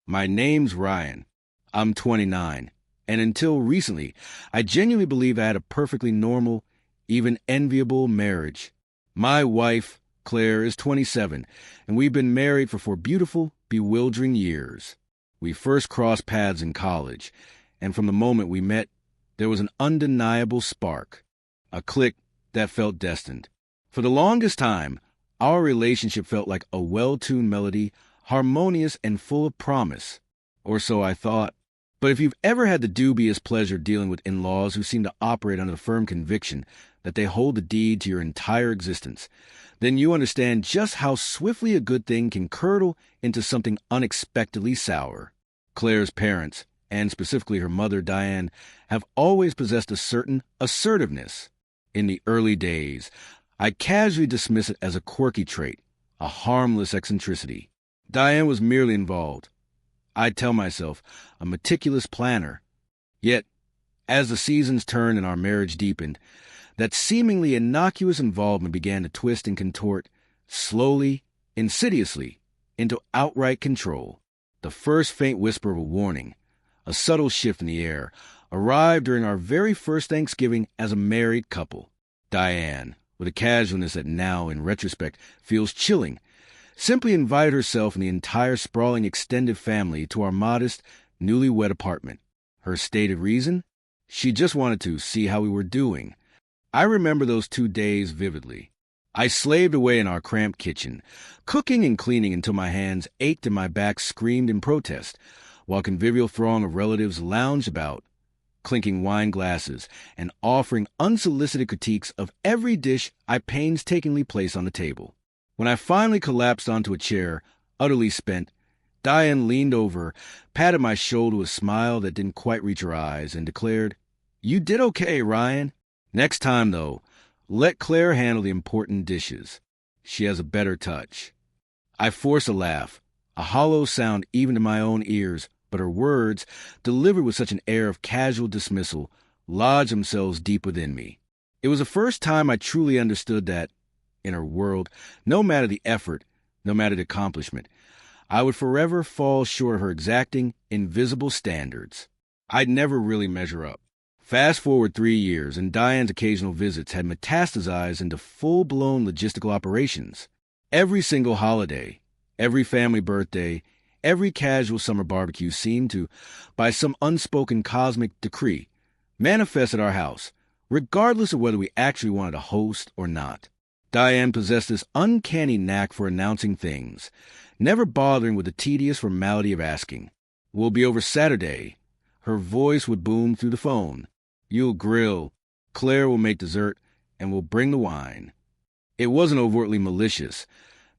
My name's Ryan. I'm 29, and until recently, I genuinely believe I had a perfectly normal, even enviable marriage. My wife, Claire, is 27, and we've been married for 4 beautiful, bewildering years. We first crossed paths in college, and from the moment we met, there was an undeniable spark, a click that felt destined. For the longest time, our relationship felt like a well-tuned melody, harmonious and full of promise. Or so I thought. But if you've ever had the dubious pleasure of dealing with in-laws who seem to operate under the firm conviction that they hold the deed to your entire existence, then you understand just how swiftly a good thing can curdle into something unexpectedly sour. Claire's parents, and specifically her mother, Diane, have always possessed a certain assertiveness. In the early days, I casually dismiss it as a quirky trait, a harmless eccentricity. Diane was merely involved. I'd tell myself, a meticulous planner. Yet, as the seasons turned and our marriage deepened, that seemingly innocuous involvement began to twist and contort, slowly, insidiously, into outright control. The first faint whisper of a warning, a subtle shift in the air, arrived during our very first Thanksgiving as a married couple. Diane, with a casualness that now, in retrospect, feels chilling, simply invited herself and the entire sprawling extended family to our modest, newlywed apartment. Her stated reason? She just wanted to see how we were doing. I remember those 2 days vividly. I slaved away in our cramped kitchen, cooking and cleaning until my hands ached and my back screamed in protest, while a convivial throng of relatives lounged about, clinking wine glasses and offering unsolicited critiques of every dish I painstakingly placed on the table. When I finally collapsed onto a chair, utterly spent, Diane leaned over, patted my shoulder with a smile that didn't quite reach her eyes, and declared, "You did okay, Ryan. Next time, though, let Claire handle the important dishes. She has a better touch." I forced a laugh, a hollow sound even to my own ears, but her words, delivered with such an air of casual dismissal, lodged themselves deep within me. It was the first time I truly understood that, in her world, no matter the effort, no matter the accomplishment, I would forever fall short of her exacting, invisible standards. I'd never really measure up. Fast forward 3 years, and Diane's occasional visits had metastasized into full-blown logistical operations. Every single holiday, every family birthday, every casual summer barbecue seemed to, by some unspoken cosmic decree, manifest at our house, regardless of whether we actually wanted to host or not. Diane possessed this uncanny knack for announcing things, never bothering with the tedious formality of asking. "We'll be over Saturday." Her voice would boom through the phone. "You'll grill. Claire will make dessert, and we'll bring the wine." It wasn't overtly malicious,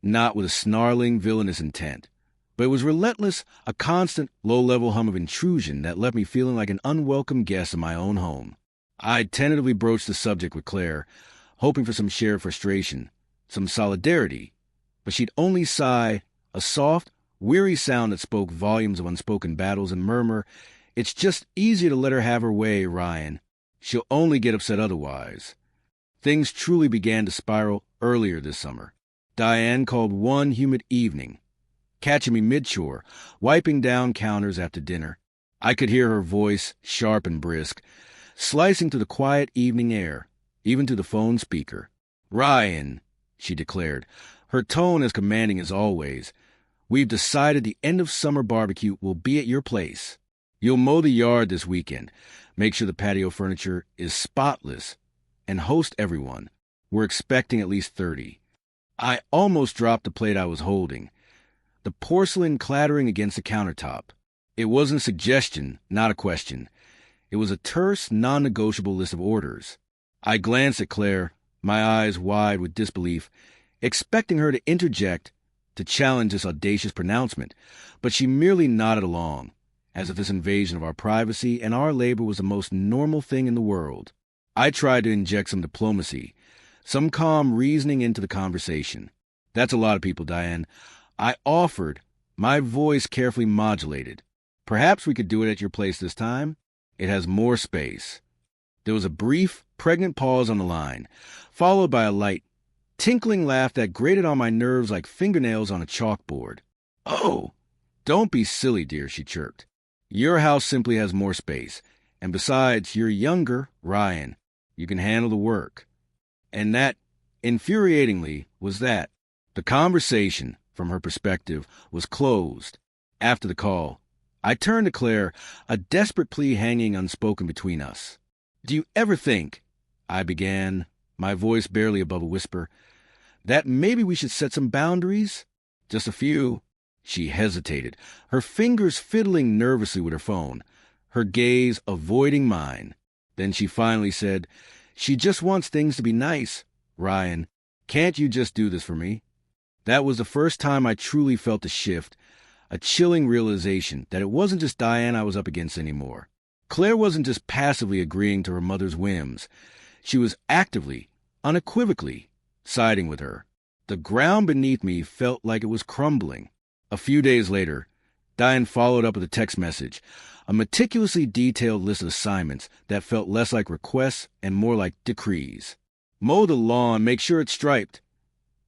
not with a snarling, villainous intent, but it was relentless, a constant, low-level hum of intrusion that left me feeling like an unwelcome guest in my own home. I tentatively broached the subject with Claire, hoping for some shared frustration, some solidarity, but she'd only sigh, a soft, weary sound that spoke volumes of unspoken battles, and murmur, "It's just easier to let her have her way, Ryan. She'll only get upset otherwise." Things truly began to spiral earlier this summer. Diane called one humid evening, catching me mid-chore, wiping down counters after dinner. I could hear her voice, sharp and brisk, slicing through the quiet evening air, even to the phone speaker. "Ryan," she declared, her tone as commanding as always, "we've decided the end of summer barbecue will be at your place. You'll mow the yard this weekend, make sure the patio furniture is spotless, and host everyone. We're expecting at least 30. I almost dropped the plate I was holding, the porcelain clattering against the countertop. It wasn't a suggestion, not a question. It was a terse, non-negotiable list of orders. I glanced at Claire, my eyes wide with disbelief, expecting her to interject, to challenge this audacious pronouncement, but she merely nodded along, as if this invasion of our privacy and our labor was the most normal thing in the world. I tried to inject some diplomacy, some calm reasoning into the conversation. "That's a lot of people, Diane." I offered, my voice carefully modulated. "Perhaps we could do it at your place this time. It has more space." There was a brief, pregnant pause on the line, followed by a light, tinkling laugh that grated on my nerves like fingernails on a chalkboard. "Oh, Don't be silly, dear, she chirped. Your house simply has more space. And besides, you're younger, Ryan. You can handle the work. And that, infuriatingly, was that. The conversation, from her perspective, was closed. After the call, I turned to Claire, a desperate plea hanging unspoken between us. Do you ever think, I began, my voice barely above a whisper, that maybe we should set some boundaries? Just a few. She hesitated, her fingers fiddling nervously with her phone, her gaze avoiding mine. Then she finally said, she just wants things to be nice. Ryan, can't you just do this for me? That was the first time I truly felt a shift, a chilling realization that it wasn't just Diane I was up against anymore. Claire wasn't just passively agreeing to her mother's whims. She was actively, unequivocally, siding with her. The ground beneath me felt like it was crumbling. A few days later, Diane followed up with a text message, a meticulously detailed list of assignments that felt less like requests and more like decrees. Mow the lawn, make sure it's striped.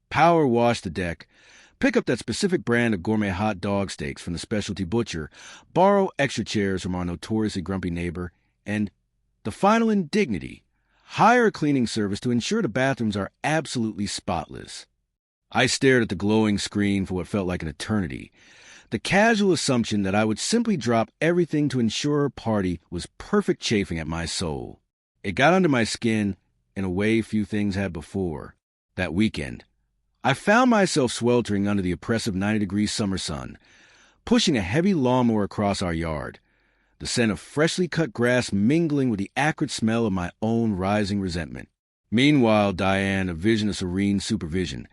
Power wash the deck. Pick up that specific brand of gourmet hot dog steaks from the specialty butcher. Borrow extra chairs from our notoriously grumpy neighbor. And the final indignity, hire a cleaning service to ensure the bathrooms are absolutely spotless. I stared at the glowing screen for what felt like an eternity. The casual assumption that I would simply drop everything to ensure her party was perfect chafing at my soul. It got under my skin in a way few things had before. That weekend, I found myself sweltering under the oppressive 90-degree summer sun, pushing a heavy lawnmower across our yard, the scent of freshly cut grass mingling with the acrid smell of my own rising resentment. Meanwhile, Diane, a vision of serene supervision,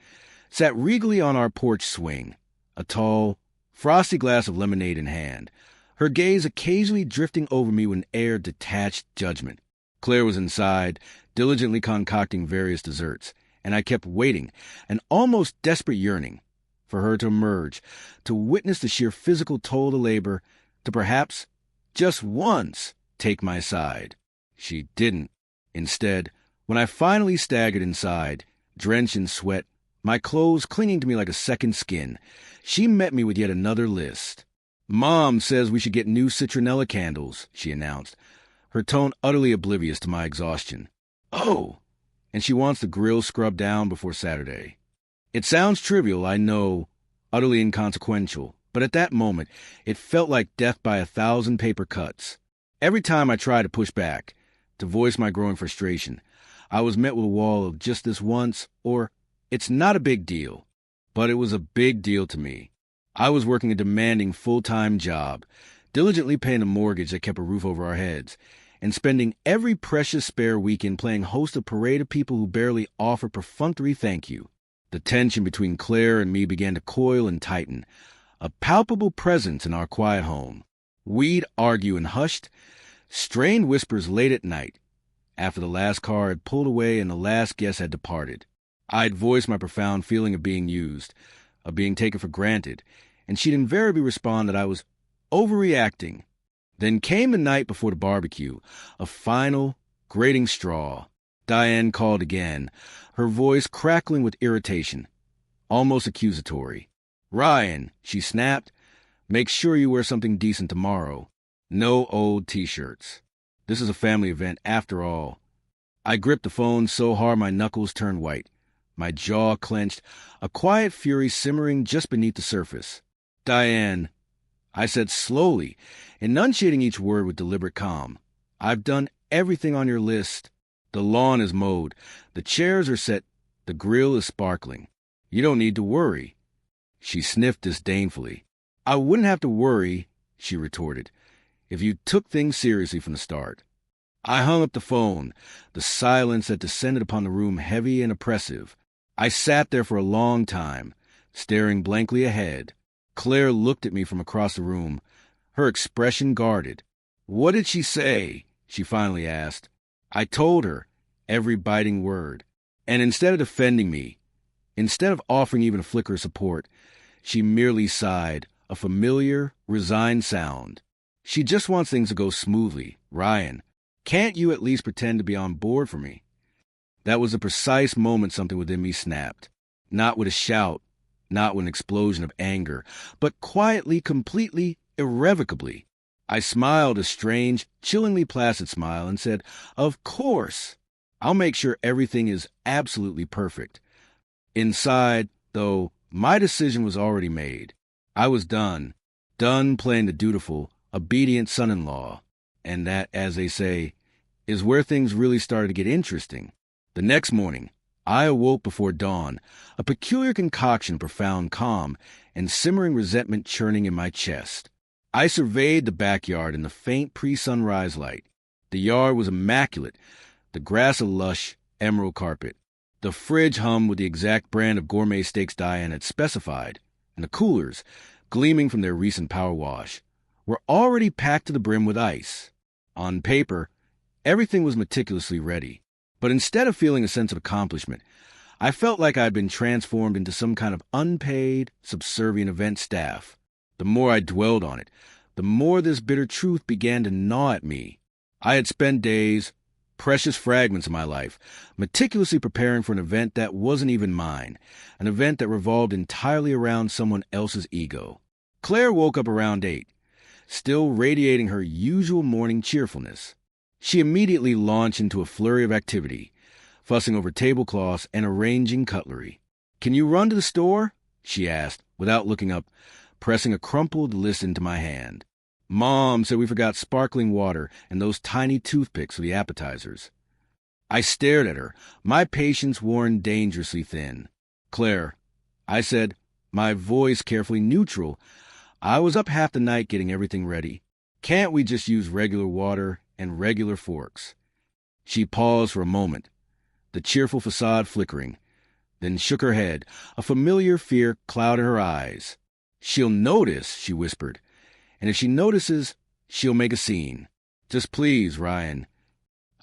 sat regally on our porch swing, a tall, frosty glass of lemonade in hand, her gaze occasionally drifting over me with an air of detached judgment. Claire was inside, diligently concocting various desserts, and I kept waiting, an almost desperate yearning, for her to emerge, to witness the sheer physical toll of labor, to perhaps, just once, take my side. She didn't. Instead, when I finally staggered inside, drenched in sweat, my clothes clinging to me like a second skin, she met me with yet another list. Mom says we should get new citronella candles, she announced, her tone utterly oblivious to my exhaustion. Oh! And she wants the grill scrubbed down before Saturday. It sounds trivial, I know, utterly inconsequential, but at that moment, it felt like death by 1,000 paper cuts. Every time I tried to push back, to voice my growing frustration, I was met with a wall of just this once, or it's not a big deal. But it was a big deal to me. I was working a demanding full-time job, diligently paying a mortgage that kept a roof over our heads, and spending every precious spare weekend playing host a parade of people who barely offer perfunctory thank you. The tension between Claire and me began to coil and tighten, a palpable presence in our quiet home. We'd argue in hushed, strained whispers late at night, after the last car had pulled away and the last guest had departed. I'd voice my profound feeling of being used, of being taken for granted, and she'd invariably respond that I was overreacting. Then came the night before the barbecue, a final, grating straw. Diane called again, her voice crackling with irritation, almost accusatory. Ryan, she snapped, make sure you wear something decent tomorrow. No old T-shirts. This is a family event after all. I gripped the phone so hard my knuckles turned white. My jaw clenched, a quiet fury simmering just beneath the surface. Diane, I said slowly, enunciating each word with deliberate calm. I've done everything on your list. The lawn is mowed. The chairs are set. The grill is sparkling. You don't need to worry. She sniffed disdainfully. I wouldn't have to worry, she retorted, if you took things seriously from the start. I hung up the phone, the silence that descended upon the room heavy and oppressive. I sat there for a long time, staring blankly ahead. Claire looked at me from across the room, her expression guarded. What did she say? She finally asked. I told her, every biting word. And instead of defending me, instead of offering even a flicker of support, she merely sighed, a familiar, resigned sound. She just wants things to go smoothly. Ryan, can't you at least pretend to be on board for me? That was the precise moment something within me snapped. Not with a shout, not with an explosion of anger, but quietly, completely, irrevocably. I smiled a strange, chillingly placid smile and said, "Of course. I'll make sure everything is absolutely perfect." Inside, though, my decision was already made. I was done. Done playing the dutiful, obedient son-in-law. And that, as they say, is where things really started to get interesting. The next morning, I awoke before dawn, a peculiar concoction of profound calm and simmering resentment churning in my chest. I surveyed the backyard in the faint pre-sunrise light. The yard was immaculate, the grass a lush, emerald carpet. The fridge hummed with the exact brand of gourmet steaks Diane had specified, and the coolers, gleaming from their recent power wash, were already packed to the brim with ice. On paper, everything was meticulously ready, but instead of feeling a sense of accomplishment, I felt like I'd been transformed into some kind of unpaid, subservient event staff. The more I dwelled on it, the more this bitter truth began to gnaw at me. I had spent days, precious fragments of my life, meticulously preparing for an event that wasn't even mine, an event that revolved entirely around someone else's ego. Claire woke up around 8, still radiating her usual morning cheerfulness. She immediately launched into a flurry of activity, fussing over tablecloths and arranging cutlery. "Can you run to the store?" she asked, without looking up, pressing a crumpled list into my hand. "Mom said we forgot sparkling water and those tiny toothpicks for the appetizers." I stared at her, my patience worn dangerously thin. "Claire," I said, my voice carefully neutral, "I was up half the night getting everything ready. Can't we just use regular water and regular forks?" She paused for a moment, the cheerful facade flickering, then shook her head, a familiar fear clouded her eyes. "She'll notice," she whispered, "and if she notices, she'll make a scene. Just please, Ryan."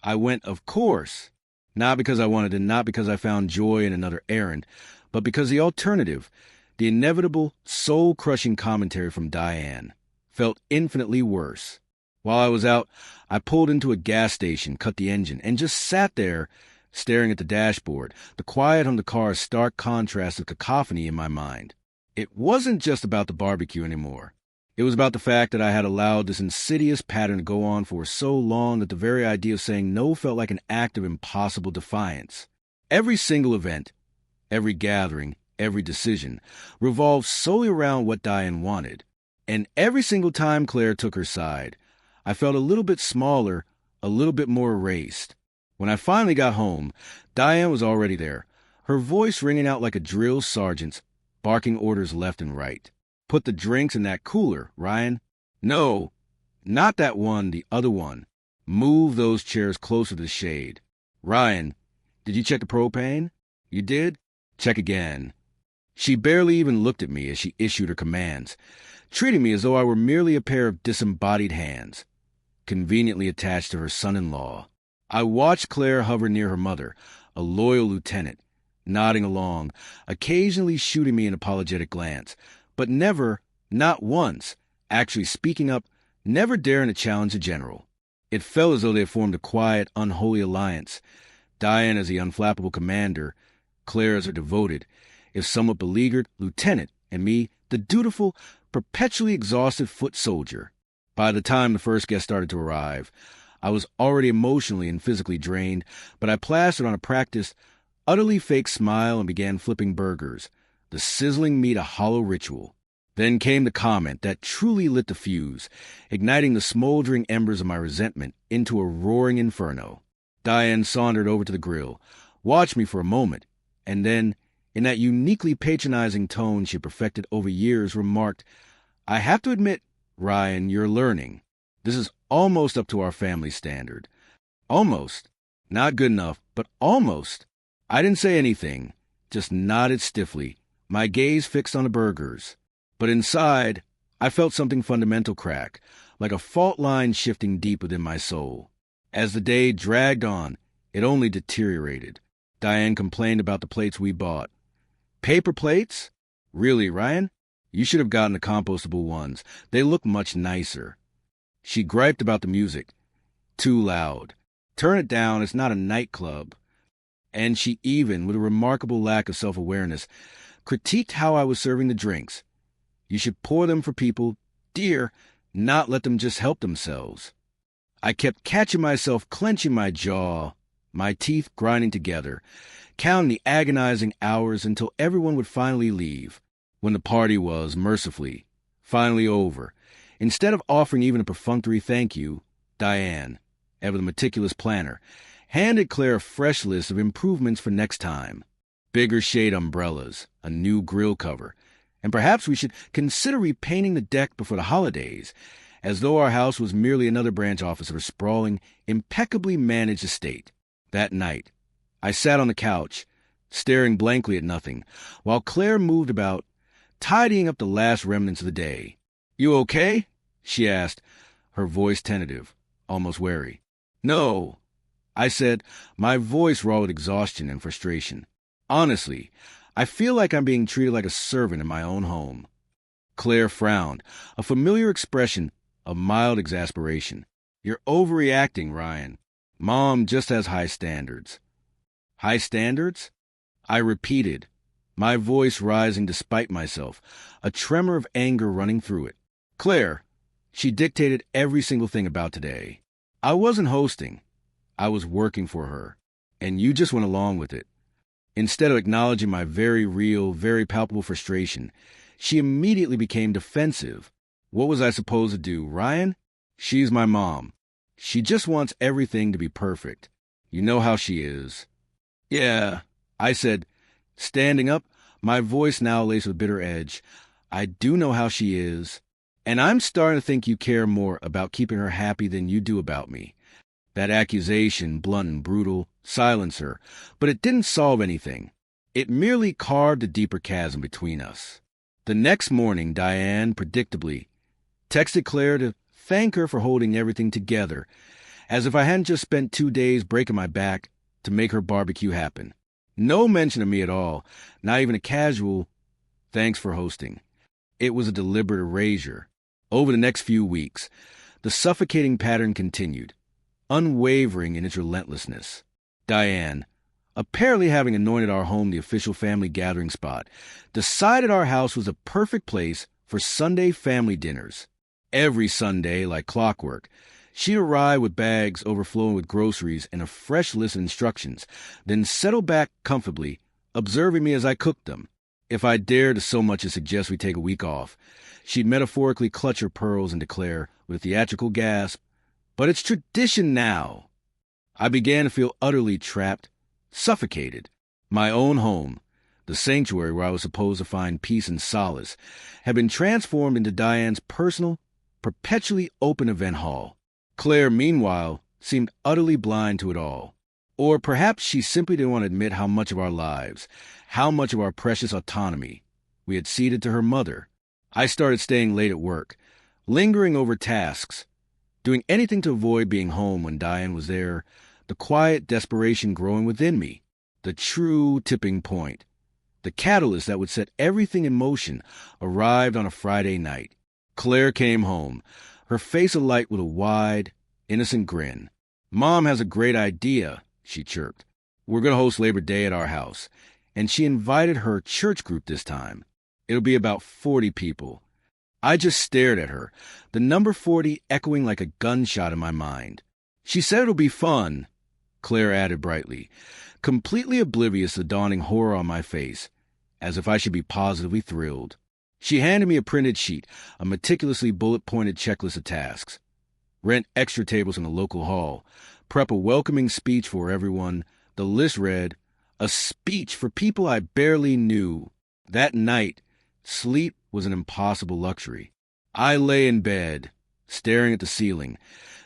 I went, "Of course," not because I wanted to, not because I found joy in another errand, but because the alternative, the inevitable, soul-crushing commentary from Diane, felt infinitely worse. While I was out, I pulled into a gas station, cut the engine, and just sat there, staring at the dashboard, the quiet on the car's stark contrast of cacophony in my mind. It wasn't just about the barbecue anymore. It was about the fact that I had allowed this insidious pattern to go on for so long that the very idea of saying no felt like an act of impossible defiance. Every single event, every gathering, every decision revolved solely around what Diane wanted. And every single time Claire took her side, I felt a little bit smaller, a little bit more erased. When I finally got home, Diane was already there, her voice ringing out like a drill sergeant's, barking orders left and right. "Put the drinks in that cooler, Ryan." "No, not that one, the other one. Move those chairs closer to the shade." "Ryan, did you check the propane?" "You did? Check again." She barely even looked at me as she issued her commands, treating me as though I were merely a pair of disembodied hands, conveniently attached to her son-in-law. I watched Claire hover near her mother, a loyal lieutenant, nodding along, occasionally shooting me an apologetic glance, but never, not once, actually speaking up, never daring to challenge the general. It felt as though they had formed a quiet, unholy alliance, Diane as the unflappable commander, Claire as her devoted, if somewhat beleaguered, lieutenant, and me, the dutiful, perpetually exhausted foot soldier. By the time the first guest started to arrive, I was already emotionally and physically drained, but I plastered on a practiced, utterly fake smile and began flipping burgers, the sizzling meat a hollow ritual. Then came the comment that truly lit the fuse, igniting the smoldering embers of my resentment into a roaring inferno. Diane sauntered over to the grill, watched me for a moment, and then, in that uniquely patronizing tone she had perfected over years, remarked, "I have to admit, Ryan, you're learning. This is almost up to our family standard." Almost. Not good enough, but almost. I didn't say anything, just nodded stiffly, my gaze fixed on the burgers. But inside, I felt something fundamental crack, like a fault line shifting deep within my soul. As the day dragged on, it only deteriorated. Diane complained about the plates we bought. "Paper plates? Really, Ryan? You should have gotten the compostable ones. They look much nicer." She griped about the music. "Too loud. Turn it down, it's not a nightclub." And she even, with a remarkable lack of self-awareness, critiqued how I was serving the drinks. You should pour them for people, dear, not let them just help themselves. I kept catching myself clenching my jaw, my teeth grinding together, counting the agonizing hours until everyone would finally leave, when the party was, mercifully, finally over. Instead of offering even a perfunctory thank you, Diane, ever the meticulous planner, handed Claire a fresh list of improvements for next time. Bigger shade umbrellas, a new grill cover, and perhaps we should consider repainting the deck before the holidays, as though our house was merely another branch office of a sprawling, impeccably managed estate. That night, I sat on the couch, staring blankly at nothing, while Claire moved about, tidying up the last remnants of the day. "You okay?" she asked, her voice tentative, almost wary. "No," I said, my voice raw with exhaustion and frustration. "Honestly, I feel like I'm being treated like a servant in my own home." Claire frowned, a familiar expression of mild exasperation. "You're overreacting, Ryan. Mom just has high standards." "High standards?" I repeated, my voice rising despite myself, a tremor of anger running through it. "Claire, she dictated every single thing about today. I wasn't hosting. I was working for her, and you just went along with it." Instead of acknowledging my very real, very palpable frustration, she immediately became defensive. What was I supposed to do, Ryan? She's my mom. She just wants everything to be perfect. You know how she is. "Yeah," I said, standing up, my voice now laced with bitter edge. "I do know how she is, and I'm starting to think you care more about keeping her happy than you do about me." That accusation, blunt and brutal, silenced her, but it didn't solve anything. It merely carved a deeper chasm between us. The next morning, Diane, predictably, texted Claire to thank her for holding everything together, as if I hadn't just spent 2 days breaking my back to make her barbecue happen. No mention of me at all, not even a casual "thanks for hosting." It was a deliberate erasure. Over the next few weeks, the suffocating pattern continued, unwavering in its relentlessness. Diane, apparently having anointed our home the official family gathering spot, decided our house was a perfect place for Sunday family dinners. Every Sunday, like clockwork, she'd arrive with bags overflowing with groceries and a fresh list of instructions, then settle back comfortably, observing me as I cooked them. If I dared to so much as suggest we take a week off, she'd metaphorically clutch her pearls and declare, with a theatrical gasp, "But it's tradition now." I began to feel utterly trapped, suffocated. My own home, the sanctuary where I was supposed to find peace and solace, had been transformed into Diane's personal, perpetually open event hall. Claire, meanwhile, seemed utterly blind to it all. Or perhaps she simply didn't want to admit how much of our lives, how much of our precious autonomy, we had ceded to her mother. I started staying late at work, lingering over tasks, doing anything to avoid being home when Diane was there, the quiet desperation growing within me, the true tipping point. The catalyst that would set everything in motion arrived on a Friday night. Claire came home, her face alight with a wide, innocent grin. "Mom has a great idea," she chirped. "We're going to host Labor Day at our house, and she invited her church group this time. It'll be about 40 people." I just stared at her, the number 40 echoing like a gunshot in my mind. "She said it'll be fun," Claire added brightly, completely oblivious to the dawning horror on my face, as if I should be positively thrilled. She handed me a printed sheet, a meticulously bullet-pointed checklist of tasks. Rent extra tables in the local hall, prep a welcoming speech for everyone. The list read, a speech for people I barely knew. That night, sleep was an impossible luxury. I lay in bed, staring at the ceiling,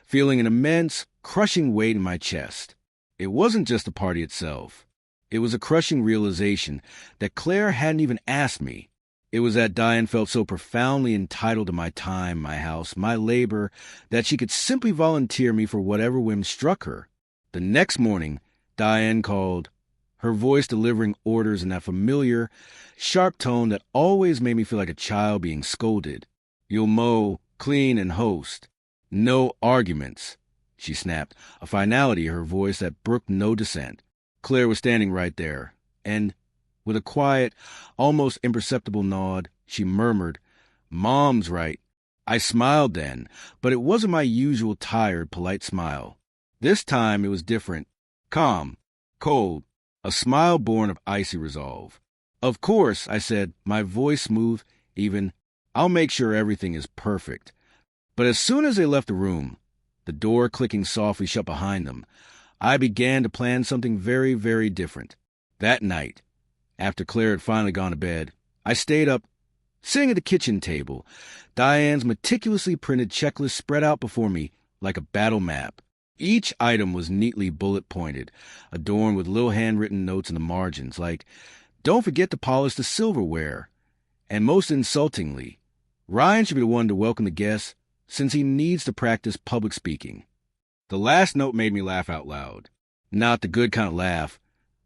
feeling an immense, crushing weight in my chest. It wasn't just the party itself. It was a crushing realization that Claire hadn't even asked me. It was that Diane felt so profoundly entitled to my time, my house, my labor, that she could simply volunteer me for whatever whim struck her. The next morning, Diane called, her voice delivering orders in that familiar, sharp tone that always made me feel like a child being scolded. "You'll mow, clean, and host. No arguments," she snapped, a finality in her voice that brooked no dissent. Claire was standing right there, and With a quiet, almost imperceptible nod, she murmured, "Mom's right." I smiled then, but it wasn't my usual tired, polite smile. This time it was different. Calm, cold, a smile born of icy resolve. "Of course," I said, my voice smooth, even. "I'll make sure everything is perfect." But as soon as they left the room, the door clicking softly shut behind them, I began to plan something very, very different. That night, after Claire had finally gone to bed, I stayed up, sitting at the kitchen table, Diane's meticulously printed checklist spread out before me like a battle map. Each item was neatly bullet-pointed, adorned with little handwritten notes in the margins, like, "Don't forget to polish the silverware." And most insultingly, "Ryan should be the one to welcome the guests, since he needs to practice public speaking." The last note made me laugh out loud. Not the good kind of laugh,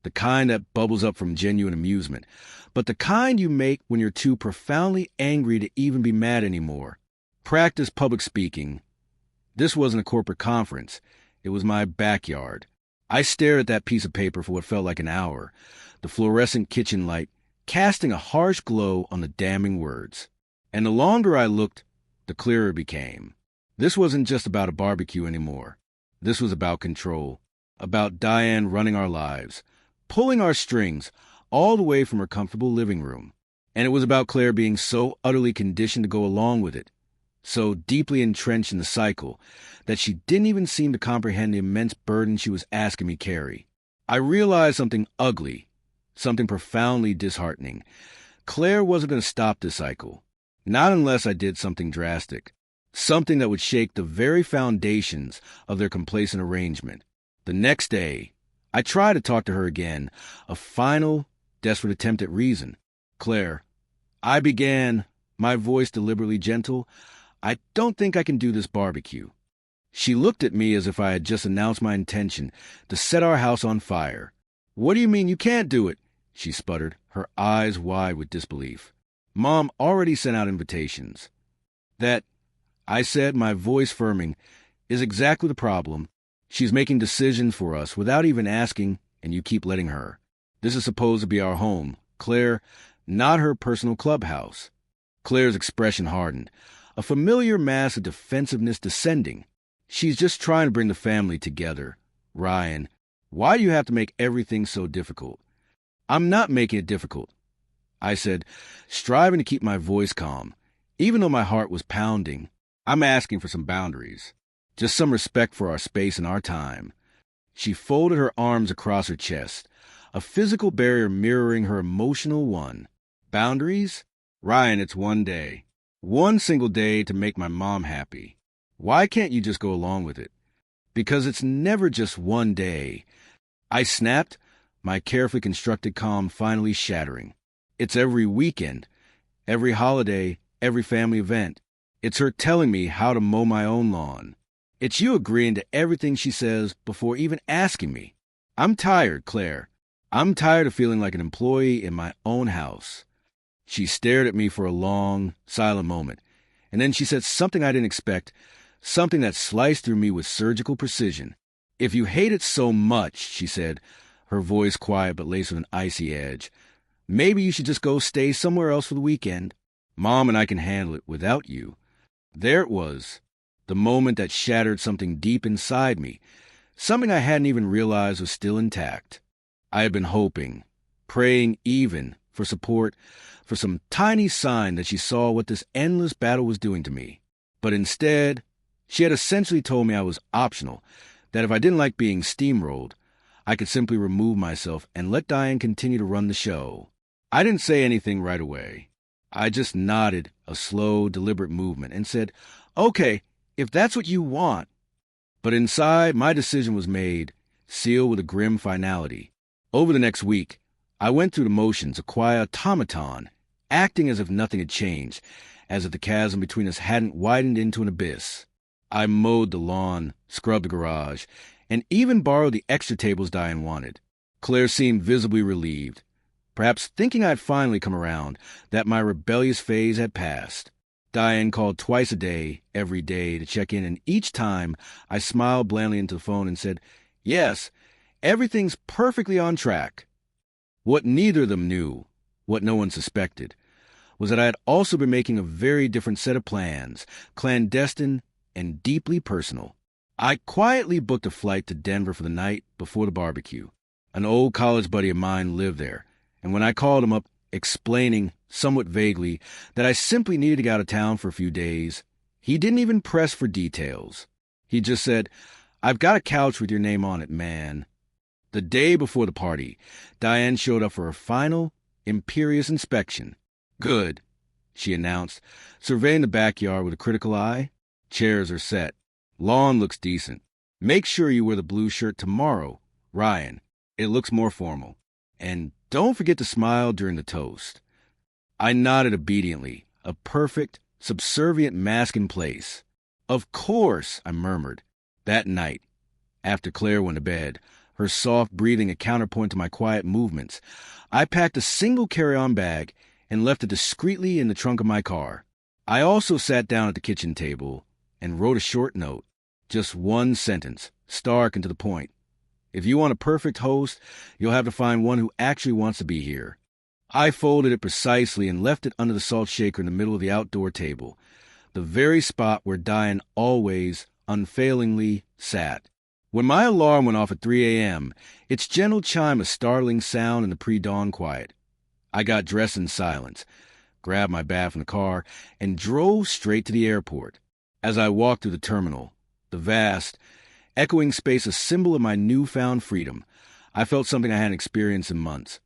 the kind that bubbles up from genuine amusement, but the kind you make when you're too profoundly angry to even be mad anymore. Practice public speaking. This wasn't a corporate conference. It was my backyard. I stared at that piece of paper for what felt like an hour, the fluorescent kitchen light casting a harsh glow on the damning words. And the longer I looked, the clearer it became. This wasn't just about a barbecue anymore. This was about control, about Diane running our lives, pulling our strings all the way from her comfortable living room. And it was about Claire being so utterly conditioned to go along with it, so deeply entrenched in the cycle, that she didn't even seem to comprehend the immense burden she was asking me carry. I realized something ugly, something profoundly disheartening. Claire wasn't going to stop this cycle, not unless I did something drastic, something that would shake the very foundations of their complacent arrangement. The next day, I tried to talk to her again, a final, desperate attempt at reason. "Claire," I began, my voice deliberately gentle, "I don't think I can do this barbecue." She looked at me as if I had just announced my intention to set our house on fire. "What do you mean you can't do it?" she sputtered, her eyes wide with disbelief. "Mom already sent out invitations." "That," I said, my voice firming, "is exactly the problem. She's making decisions for us without even asking, and you keep letting her. This is supposed to be our home, Claire, not her personal clubhouse." Claire's expression hardened, a familiar mass of defensiveness descending. "She's just trying to bring the family together. Ryan, why do you have to make everything so difficult?" "I'm not making it difficult," I said, striving to keep my voice calm, even though my heart was pounding. "I'm asking for some boundaries, just some respect for our space and our time." She folded her arms across her chest, a physical barrier mirroring her emotional one. "Boundaries? Ryan, it's one day. One single day to make my mom happy. Why can't you just go along with it?" "Because it's never just one day," I snapped, my carefully constructed calm finally shattering. "It's every weekend, every holiday, every family event. It's her telling me how to mow my own lawn. It's you agreeing to everything she says before even asking me. I'm tired, Claire. I'm tired of feeling like an employee in my own house." She stared at me for a long, silent moment, and then she said something I didn't expect, something that sliced through me with surgical precision. "If you hate it so much," she said, her voice quiet but laced with an icy edge, "maybe you should just go stay somewhere else for the weekend. Mom and I can handle it without you." There it was, the moment that shattered something deep inside me, something I hadn't even realized was still intact. I had been hoping, praying even, for support, for some tiny sign that she saw what this endless battle was doing to me. But instead, she had essentially told me I was optional, that if I didn't like being steamrolled, I could simply remove myself and let Diane continue to run the show. I didn't say anything right away. I just nodded, a slow, deliberate movement, and said, "Okay, if that's what you want." But inside, my decision was made, sealed with a grim finality. Over the next week, I went through the motions, a quiet automaton, acting as if nothing had changed, as if the chasm between us hadn't widened into an abyss. I mowed the lawn, scrubbed the garage, and even borrowed the extra tables Diane wanted. Claire seemed visibly relieved, perhaps thinking I had finally come around, that my rebellious phase had passed. Diane called twice a day, every day, to check in, and each time I smiled blandly into the phone and said, "Yes, everything's perfectly on track." What neither of them knew, what no one suspected, was that I had also been making a very different set of plans, clandestine and deeply personal. I quietly booked a flight to Denver for the night before the barbecue. An old college buddy of mine lived there, and when I called him up explaining, somewhat vaguely, that I simply needed to get out of town for a few days, he didn't even press for details. He just said, "I've got a couch with your name on it, man." The day before the party, Diane showed up for her final, imperious inspection. "Good," she announced, surveying the backyard with a critical eye. "Chairs are set. Lawn looks decent. Make sure you wear the blue shirt tomorrow, Ryan. It looks more formal. And don't forget to smile during the toast." I nodded obediently, a perfect, subservient mask in place. "Of course," I murmured. That night, after Claire went to bed, her soft breathing a counterpoint to my quiet movements, I packed a single carry-on bag and left it discreetly in the trunk of my car. I also sat down at the kitchen table and wrote a short note, just one sentence, stark and to the point. "If you want a perfect host, you'll have to find one who actually wants to be here." I folded it precisely and left it under the salt shaker in the middle of the outdoor table, the very spot where Diane always, unfailingly, sat. When my alarm went off at 3 a.m., its gentle chime a startling sound in the pre-dawn quiet. I got dressed in silence, grabbed my bag from the car, and drove straight to the airport. As I walked through the terminal, the vast, echoing space a symbol of my newfound freedom, I felt something I hadn't experienced in months.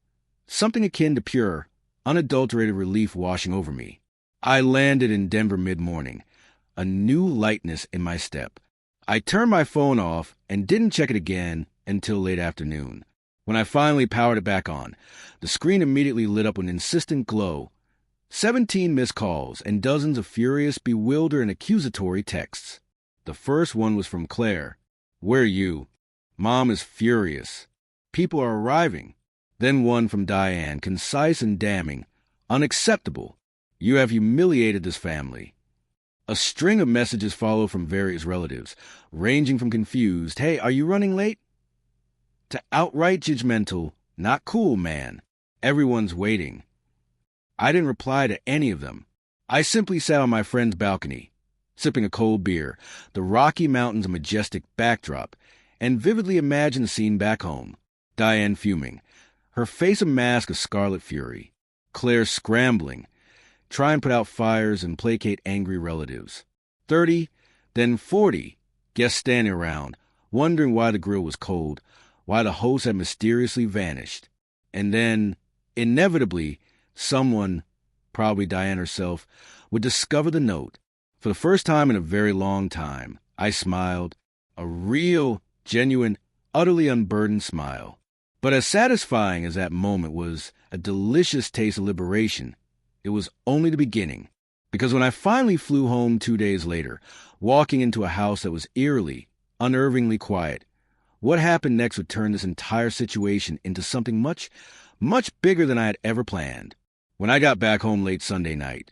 Something akin to pure, unadulterated relief washing over me. I landed in Denver mid-morning, a new lightness in my step. I turned my phone off and didn't check it again until late afternoon. When I finally powered it back on, the screen immediately lit up with an insistent glow. 17 missed calls and dozens of furious, bewildered, and accusatory texts. The first one was from Claire. "Where are you? Mom is furious. People are arriving." Then one from Diane, concise and damning. "Unacceptable. You have humiliated this family." A string of messages followed from various relatives, ranging from confused, "Hey, are you running late?" to outright judgmental, "Not cool, man. Everyone's waiting." I didn't reply to any of them. I simply sat on my friend's balcony, sipping a cold beer, the Rocky Mountains a majestic backdrop, and vividly imagined the scene back home. Diane fuming, her face a mask of scarlet fury. Claire scrambling, trying to put out fires and placate angry relatives. 30, then 40 guests standing around, wondering why the grill was cold, why the host had mysteriously vanished. And then, inevitably, someone, probably Diane herself, would discover the note. For the first time in a very long time, I smiled, a real, genuine, utterly unburdened smile. But as satisfying as that moment was a delicious taste of liberation, it was only the beginning. Because when I finally flew home 2 days later, walking into a house that was eerily, unnervingly quiet, what happened next would turn this entire situation into something much, much bigger than I had ever planned. When I got back home late Sunday night,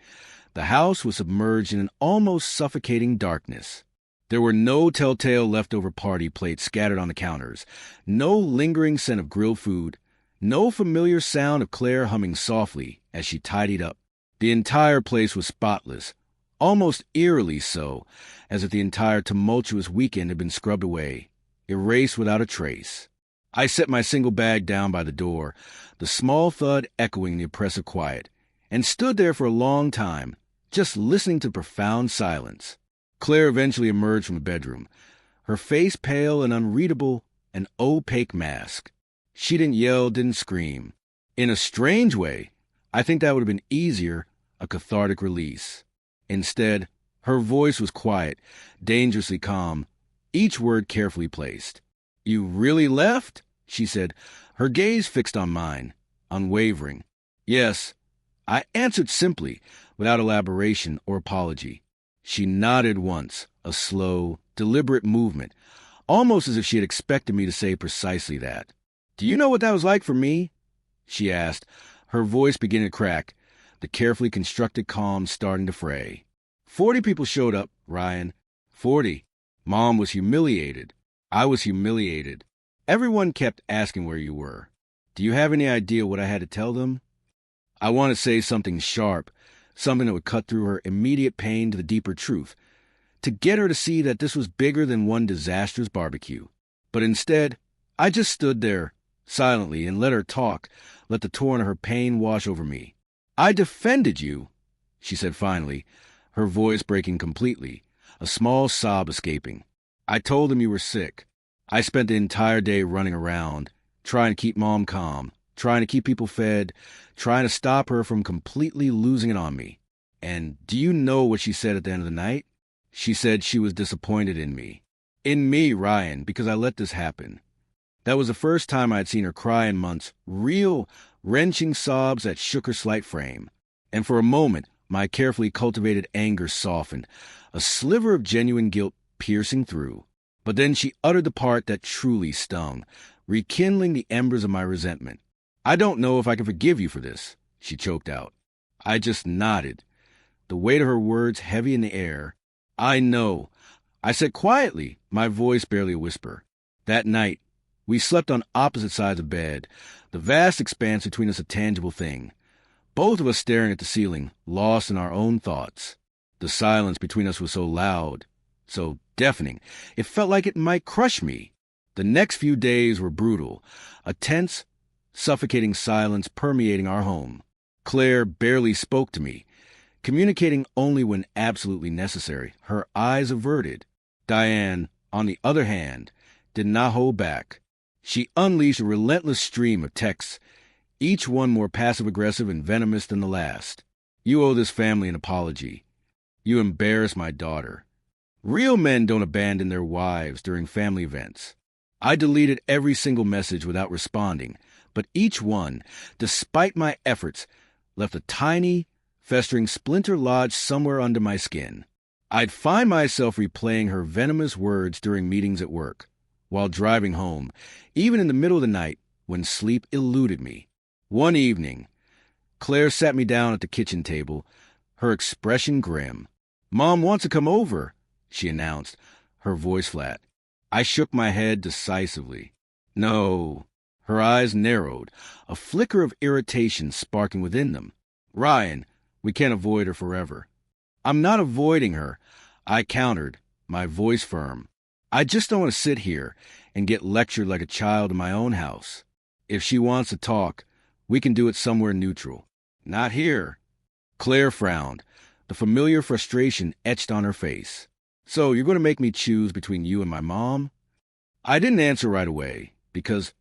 the house was submerged in an almost suffocating darkness. There were no telltale leftover party plates scattered on the counters, no lingering scent of grilled food, no familiar sound of Claire humming softly as she tidied up. The entire place was spotless, almost eerily so, as if the entire tumultuous weekend had been scrubbed away, erased without a trace. I set my single bag down by the door, the small thud echoing the oppressive quiet, and stood there for a long time, just listening to profound silence. Claire eventually emerged from the bedroom, her face pale and unreadable, an opaque mask. She didn't yell, didn't scream. In a strange way, I think that would have been easier, a cathartic release. Instead, her voice was quiet, dangerously calm, each word carefully placed. "You really left?" she said, her gaze fixed on mine, unwavering. "Yes," I answered simply, without elaboration or apology. She nodded once, a slow, deliberate movement, almost as if she had expected me to say precisely that. "Do you know what that was like for me?" she asked, her voice beginning to crack, the carefully constructed calm starting to fray. 40 people showed up, Ryan. 40. Mom was humiliated. I was humiliated. Everyone kept asking where you were. Do you have any idea what I had to tell them? I want to say something sharp, something that would cut through her immediate pain to the deeper truth, to get her to see that this was bigger than one disastrous barbecue. But instead, I just stood there, silently, and let her talk, let the torrent of her pain wash over me. I defended you, she said finally, her voice breaking completely, a small sob escaping. I told them you were sick. I spent the entire day running around, trying to keep Mom calm, trying to keep people fed, trying to stop her from completely losing it on me. And do you know what she said at the end of the night? She said she was disappointed in me. In me, Ryan, because I let this happen. That was the first time I had seen her cry in months, real, wrenching sobs that shook her slight frame. And for a moment, my carefully cultivated anger softened, a sliver of genuine guilt piercing through. But then she uttered the part that truly stung, rekindling the embers of my resentment. I don't know if I can forgive you for this, she choked out. I just nodded, the weight of her words heavy in the air. I know, I said quietly, my voice barely a whisper. That night, we slept on opposite sides of bed, the vast expanse between us a tangible thing. Both of us staring at the ceiling, lost in our own thoughts. The silence between us was so loud, so deafening, it felt like it might crush me. The next few days were brutal, a tense, suffocating silence permeating our home. Claire barely spoke to me, communicating only when absolutely necessary, her eyes averted. Diane, on the other hand, did not hold back. She unleashed a relentless stream of texts, each one more passive-aggressive and venomous than the last. You owe this family an apology. You embarrassed my daughter. Real men don't abandon their wives during family events. I deleted every single message without responding, but each one, despite my efforts, left a tiny, festering splinter lodged somewhere under my skin. I'd find myself replaying her venomous words during meetings at work, while driving home, even in the middle of the night when sleep eluded me. One evening, Claire sat me down at the kitchen table, her expression grim. "Mom wants to come over," she announced, her voice flat. I shook my head decisively. No. Her eyes narrowed, a flicker of irritation sparking within them. "Ryan, we can't avoid her forever." "I'm not avoiding her," I countered, my voice firm. "I just don't want to sit here and get lectured like a child in my own house. If she wants to talk, we can do it somewhere neutral. Not here." Claire frowned, the familiar frustration etched on her face. "So you're going to make me choose between you and my mom?" I didn't answer right away, because,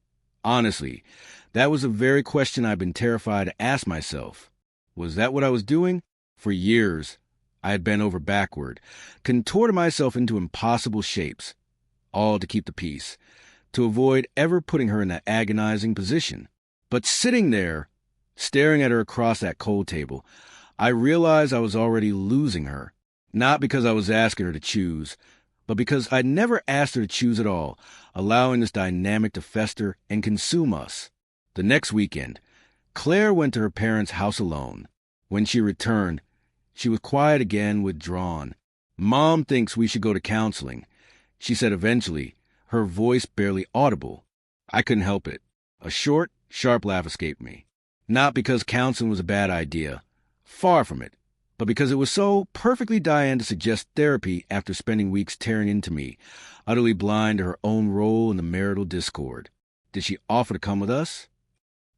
honestly, that was the very question I'd been terrified to ask myself. Was that what I was doing? For years, I had bent over backward, contorted myself into impossible shapes, all to keep the peace, to avoid ever putting her in that agonizing position. But sitting there, staring at her across that cold table, I realized I was already losing her. Not because I was asking her to choose, but because I'd never asked her to choose at all, allowing this dynamic to fester and consume us. The next weekend, Claire went to her parents' house alone. When she returned, she was quiet again, withdrawn. "Mom thinks we should go to counseling," she said eventually, her voice barely audible. I couldn't help it. A short, sharp laugh escaped me. Not because counseling was a bad idea. Far from it. But because it was so perfectly Diane to suggest therapy after spending weeks tearing into me, utterly blind to her own role in the marital discord. Did she offer to come with us?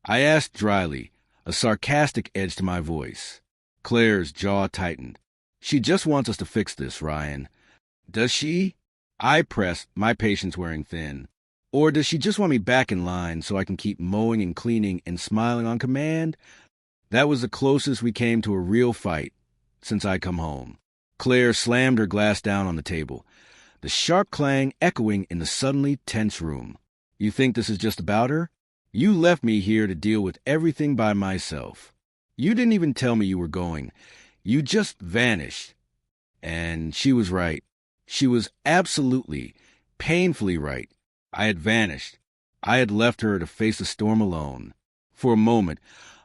I asked dryly, a sarcastic edge to my voice. Claire's jaw tightened. "She just wants us to fix this, Ryan." "Does she?" I pressed, my patience wearing thin. "Or does she just want me back in line so I can keep mowing and cleaning and smiling on command?" That was the closest we came to a real fight since I'd come home. Claire slammed her glass down on the table, the sharp clang echoing in the suddenly tense room. "You think this is just about her? You left me here to deal with everything by myself. You didn't even tell me you were going. You just vanished." And she was right. She was absolutely, painfully right. I had vanished. I had left her to face the storm alone. For a moment,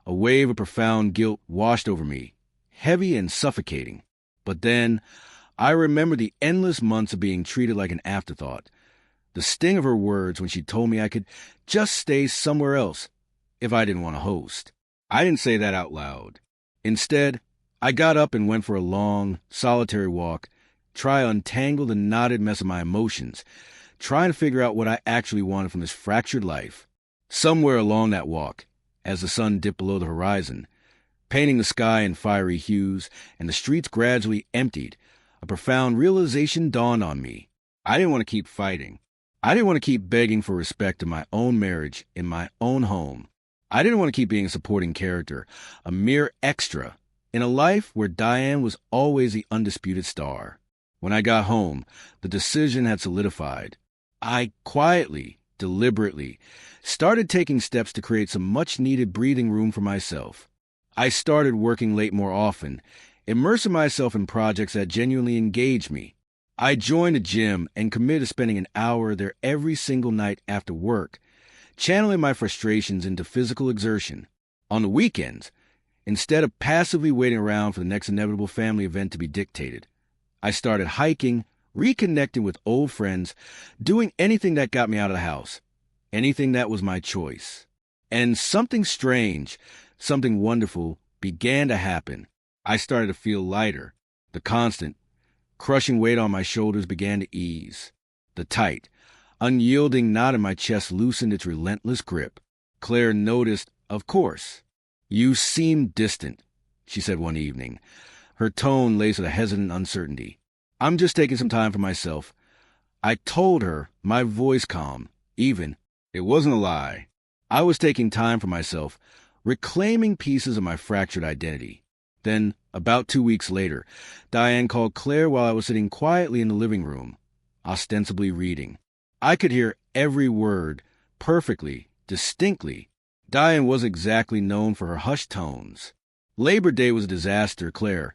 a wave of profound guilt washed over me, heavy and suffocating. But then, I remembered the endless months of being treated like an afterthought. The sting of her words when she told me I could just stay somewhere else, if I didn't want to host. I didn't say that out loud. Instead, I got up and went for a long, solitary walk, try to untangle the knotted mess of my emotions, trying to figure out what I actually wanted from this fractured life. Somewhere along that walk, as the sun dipped below the horizon, painting the sky in fiery hues and the streets gradually emptied, a profound realization dawned on me. I didn't want to keep fighting. I didn't want to keep begging for respect in my own marriage, in my own home. I didn't want to keep being a supporting character, a mere extra, in a life where Diane was always the undisputed star. When I got home, the decision had solidified. I quietly, deliberately, started taking steps to create some much-needed breathing room for myself. I started working late more often, immersing myself in projects that genuinely engaged me. I joined a gym and committed to spending an hour there every single night after work, channeling my frustrations into physical exertion. On the weekends, instead of passively waiting around for the next inevitable family event to be dictated, I started hiking, reconnecting with old friends, doing anything that got me out of the house, anything that was my choice. And something strange, something wonderful began to happen. I started to feel lighter. The constant, crushing weight on my shoulders began to ease. The tight, unyielding knot in my chest loosened its relentless grip. Claire noticed, of course. "You seem distant," she said one evening, her tone laced with a hesitant uncertainty. "I'm just taking some time for myself." I told her, my voice calm, even. It wasn't a lie. I was taking time for myself, reclaiming pieces of my fractured identity. Then, about 2 weeks later, Diane called Claire while I was sitting quietly in the living room, ostensibly reading. I could hear every word, perfectly, distinctly. Diane wasn't exactly known for her hushed tones. Labor Day was a disaster, Claire.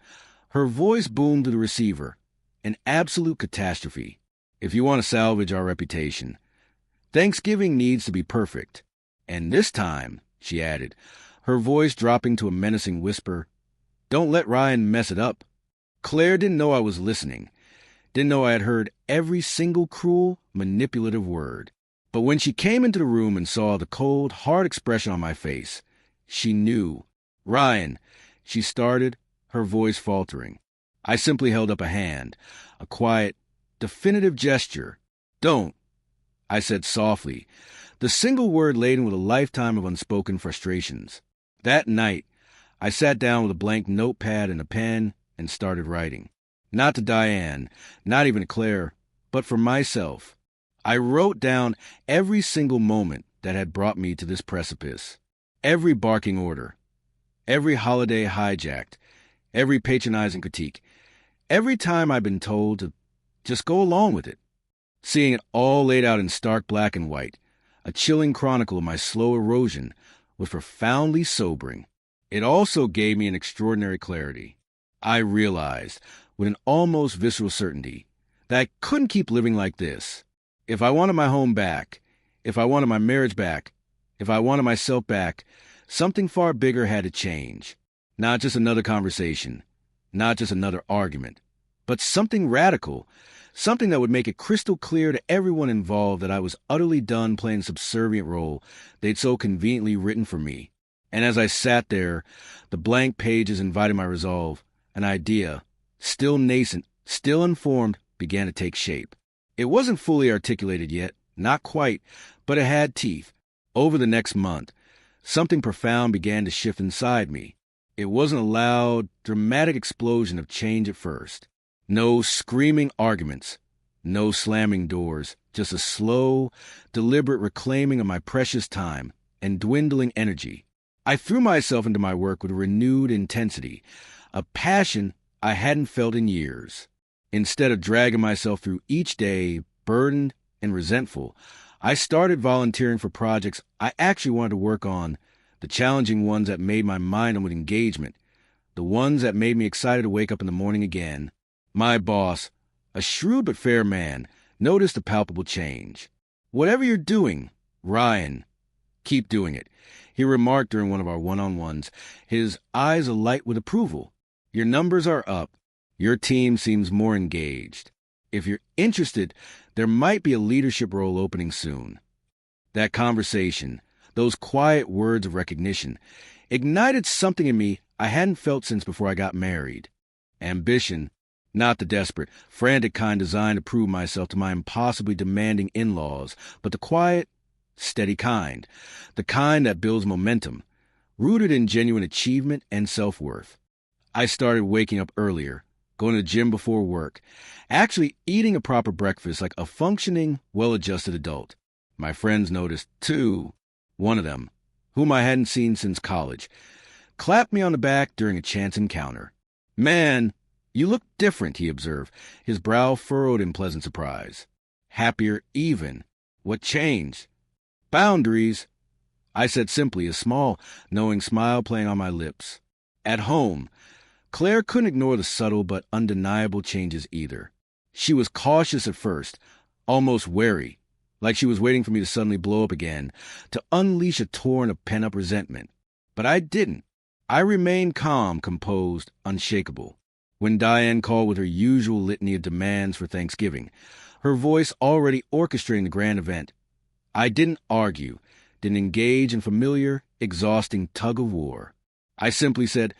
Her voice boomed through the receiver. An absolute catastrophe, if you want to salvage our reputation. Thanksgiving needs to be perfect. And this time, she added, her voice dropping to a menacing whisper, don't let Ryan mess it up. Claire didn't know I was listening, didn't know I had heard every single cruel, manipulative word. But when she came into the room and saw the cold, hard expression on my face, she knew. "Ryan," she started, her voice faltering. I simply held up a hand, a quiet, definitive gesture. "Don't," I said softly, the single word laden with a lifetime of unspoken frustrations. That night, I sat down with a blank notepad and a pen and started writing. Not to Diane, not even to Claire, but for myself. I wrote down every single moment that had brought me to this precipice. Every barking order, every holiday hijacked, every patronizing critique, every time I'd been told to just go along with it. Seeing it all laid out in stark black and white, a chilling chronicle of my slow erosion, was profoundly sobering. It also gave me an extraordinary clarity. I realized, with an almost visceral certainty, that I couldn't keep living like this. If I wanted my home back, if I wanted my marriage back, if I wanted myself back, something far bigger had to change. Not just another conversation, not just another argument, but something radical, something that would make it crystal clear to everyone involved that I was utterly done playing the subservient role they'd so conveniently written for me. And as I sat there, the blank pages inviting my resolve, an idea, still nascent, still unformed, began to take shape. It wasn't fully articulated yet, not quite, but it had teeth. Over the next month, something profound began to shift inside me. It wasn't a loud, dramatic explosion of change at first. No screaming arguments, no slamming doors, just a slow, deliberate reclaiming of my precious time and dwindling energy. I threw myself into my work with a renewed intensity, a passion I hadn't felt in years. Instead of dragging myself through each day, burdened and resentful, I started volunteering for projects I actually wanted to work on, the challenging ones that made my mind on with engagement, the ones that made me excited to wake up in the morning again. My boss, a shrewd but fair man, noticed a palpable change. "Whatever you're doing, Ryan, keep doing it," he remarked during one of our one-on-ones, his eyes alight with approval. "Your numbers are up. Your team seems more engaged. If you're interested, there might be a leadership role opening soon." That conversation, Those quiet words of recognition ignited something in me I hadn't felt since before I got married. Ambition, not the desperate, frantic kind designed to prove myself to my impossibly demanding in-laws, but the quiet, steady kind, the kind that builds momentum, rooted in genuine achievement and self-worth. I started waking up earlier, going to the gym before work, actually eating a proper breakfast like a functioning, well-adjusted adult. My friends noticed, too. One of them, whom I hadn't seen since college, clapped me on the back during a chance encounter. "Man, you look different," he observed, his brow furrowed in pleasant surprise. "Happier even. What changed?" "Boundaries," I said simply, a small, knowing smile playing on my lips. At home, Claire couldn't ignore the subtle but undeniable changes either. She was cautious at first, almost wary, like she was waiting for me to suddenly blow up again, to unleash a torrent of pent-up resentment. But I didn't. I remained calm, composed, unshakable. When Diane called with her usual litany of demands for Thanksgiving, her voice already orchestrating the grand event, I didn't argue, didn't engage in familiar, exhausting tug-of-war. I simply said,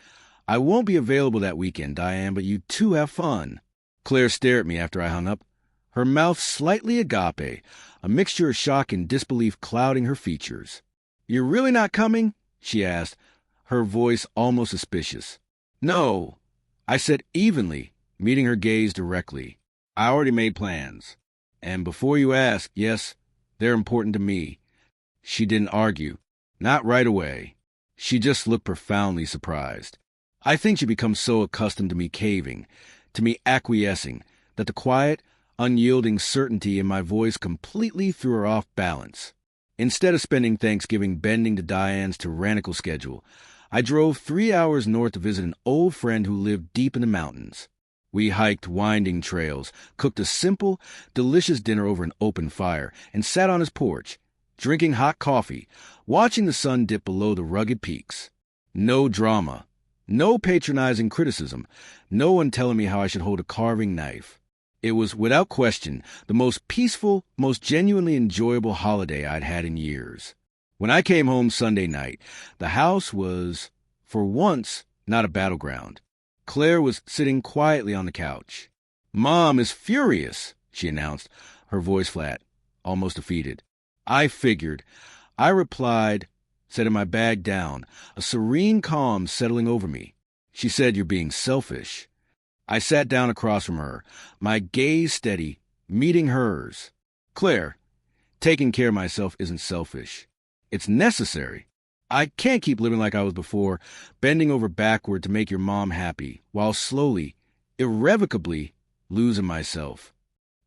"I won't be available that weekend, Diane, but you two have fun." Claire stared at me after I hung up, her mouth slightly agape, a mixture of shock and disbelief clouding her features. "You're really not coming?" she asked, her voice almost suspicious. "No," I said evenly, meeting her gaze directly. "I already made plans. And before you ask, yes, they're important to me." She didn't argue. Not right away. She just looked profoundly surprised. I think she became so accustomed to me caving, to me acquiescing, that the quiet, unyielding certainty in my voice completely threw her off balance. Instead of spending Thanksgiving bending to Diane's tyrannical schedule, I drove 3 hours north to visit an old friend who lived deep in the mountains. We hiked winding trails, cooked a simple, delicious dinner over an open fire, and sat on his porch, drinking hot coffee, watching the sun dip below the rugged peaks. No drama. No patronizing criticism, no one telling me how I should hold a carving knife. It was, without question, the most peaceful, most genuinely enjoyable holiday I'd had in years. When I came home Sunday night, the house was, for once, not a battleground. Claire was sitting quietly on the couch. "Mom is furious," she announced, her voice flat, almost defeated. I figured. I replied, setting my bag down, a serene calm settling over me. She said, "You're being selfish." I sat down across from her, my gaze steady, meeting hers. "Claire, taking care of myself isn't selfish. It's necessary. I can't keep living like I was before, bending over backward to make your mom happy, while slowly, irrevocably, losing myself."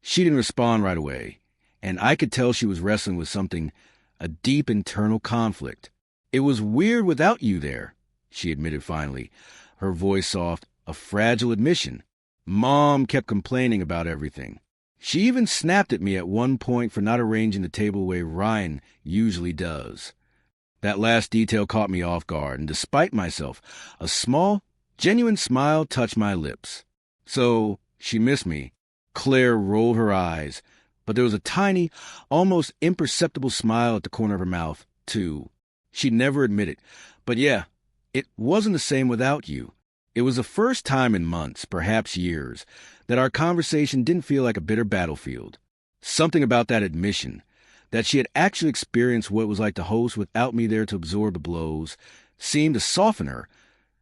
She didn't respond right away, and I could tell she was wrestling with something, a deep internal conflict. "It was weird without you there," she admitted finally, her voice soft, a fragile admission. "Mom kept complaining about everything. She even snapped at me at one point for not arranging the table the way Ryan usually does." That last detail caught me off guard, and despite myself, a small, genuine smile touched my lips. "So, she missed me." Claire rolled her eyes, but there was a tiny, almost imperceptible smile at the corner of her mouth, too. She'd never admit it, but yeah, it wasn't the same without you. It was the first time in months, perhaps years, that our conversation didn't feel like a bitter battlefield. Something about that admission, that she had actually experienced what it was like to host without me there to absorb the blows, seemed to soften her,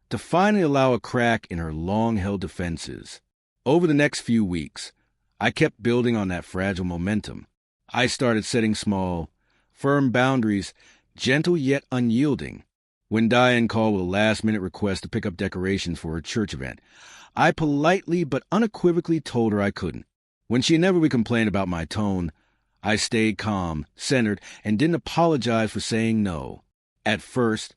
to finally allow a crack in her long-held defenses. Over the next few weeks, I kept building on that fragile momentum. I started setting small, firm boundaries, gentle yet unyielding. When Diane called with a last-minute request to pick up decorations for her church event, I politely but unequivocally told her I couldn't. When she inevitably complained about my tone, I stayed calm, centered, and didn't apologize for saying no. At first,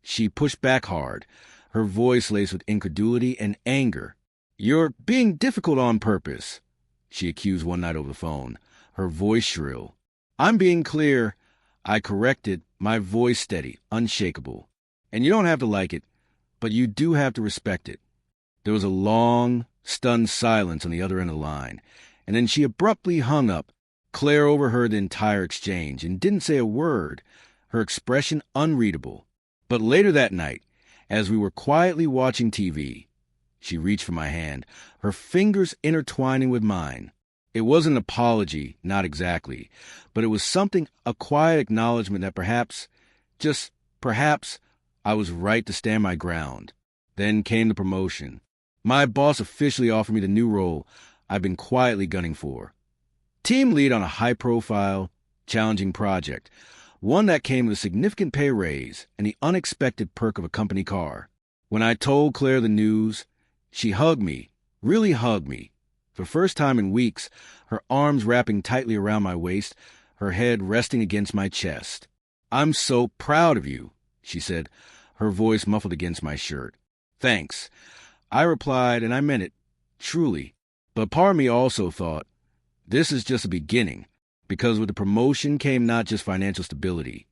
she pushed back hard, her voice laced with incredulity and anger. "You're being difficult on purpose," she accused one night over the phone, her voice shrill. "I'm being clear," I corrected, my voice steady, unshakable. "And you don't have to like it, but you do have to respect it." There was a long, stunned silence on the other end of the line, and then she abruptly hung up. Claire overheard the entire exchange and didn't say a word, her expression unreadable. But later that night, as we were quietly watching TV, she reached for my hand, her fingers intertwining with mine. It was an apology, not exactly, but it was something, a quiet acknowledgement that perhaps, just perhaps, I was right to stand my ground. Then came the promotion. My boss officially offered me the new role I've been quietly gunning for. Team lead on a high-profile, challenging project, one that came with a significant pay raise and the unexpected perk of a company car. When I told Claire the news, she hugged me, really hugged me. For the first time in weeks, her arms wrapping tightly around my waist, her head resting against my chest. "I'm so proud of you," she said, her voice muffled against my shirt. "Thanks," I replied, and I meant it, truly. But part of me also thought, this is just a beginning, because with the promotion came not just financial stability,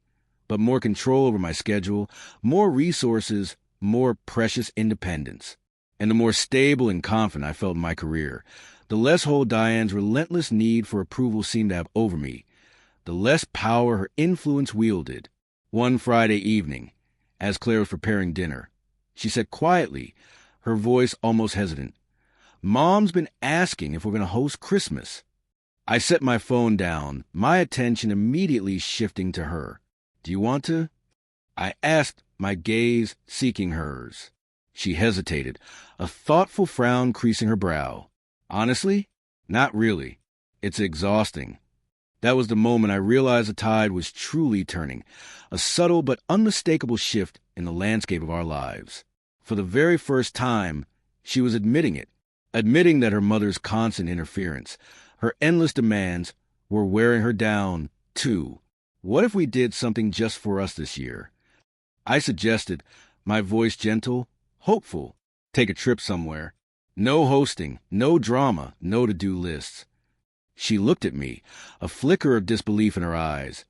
but more control over my schedule, more resources, more precious independence. And the more stable and confident I felt in my career, the less hold Diane's relentless need for approval seemed to have over me, the less power her influence wielded. One Friday evening, as Claire was preparing dinner, she said quietly, her voice almost hesitant, "Mom's been asking if we're going to host Christmas." I set my phone down, my attention immediately shifting to her. "Do you want to?" I asked, my gaze seeking hers. She hesitated, a thoughtful frown creasing her brow. "Honestly, not really. It's exhausting." That was the moment I realized the tide was truly turning, a subtle but unmistakable shift in the landscape of our lives. For the very first time, she was admitting it, admitting that her mother's constant interference, her endless demands, were wearing her down, too. "What if we did something just for us this year?" I suggested, my voice gentle, hopeful. "Take a trip somewhere. No hosting, no drama, no to-do lists." She looked at me, a flicker of disbelief in her eyes,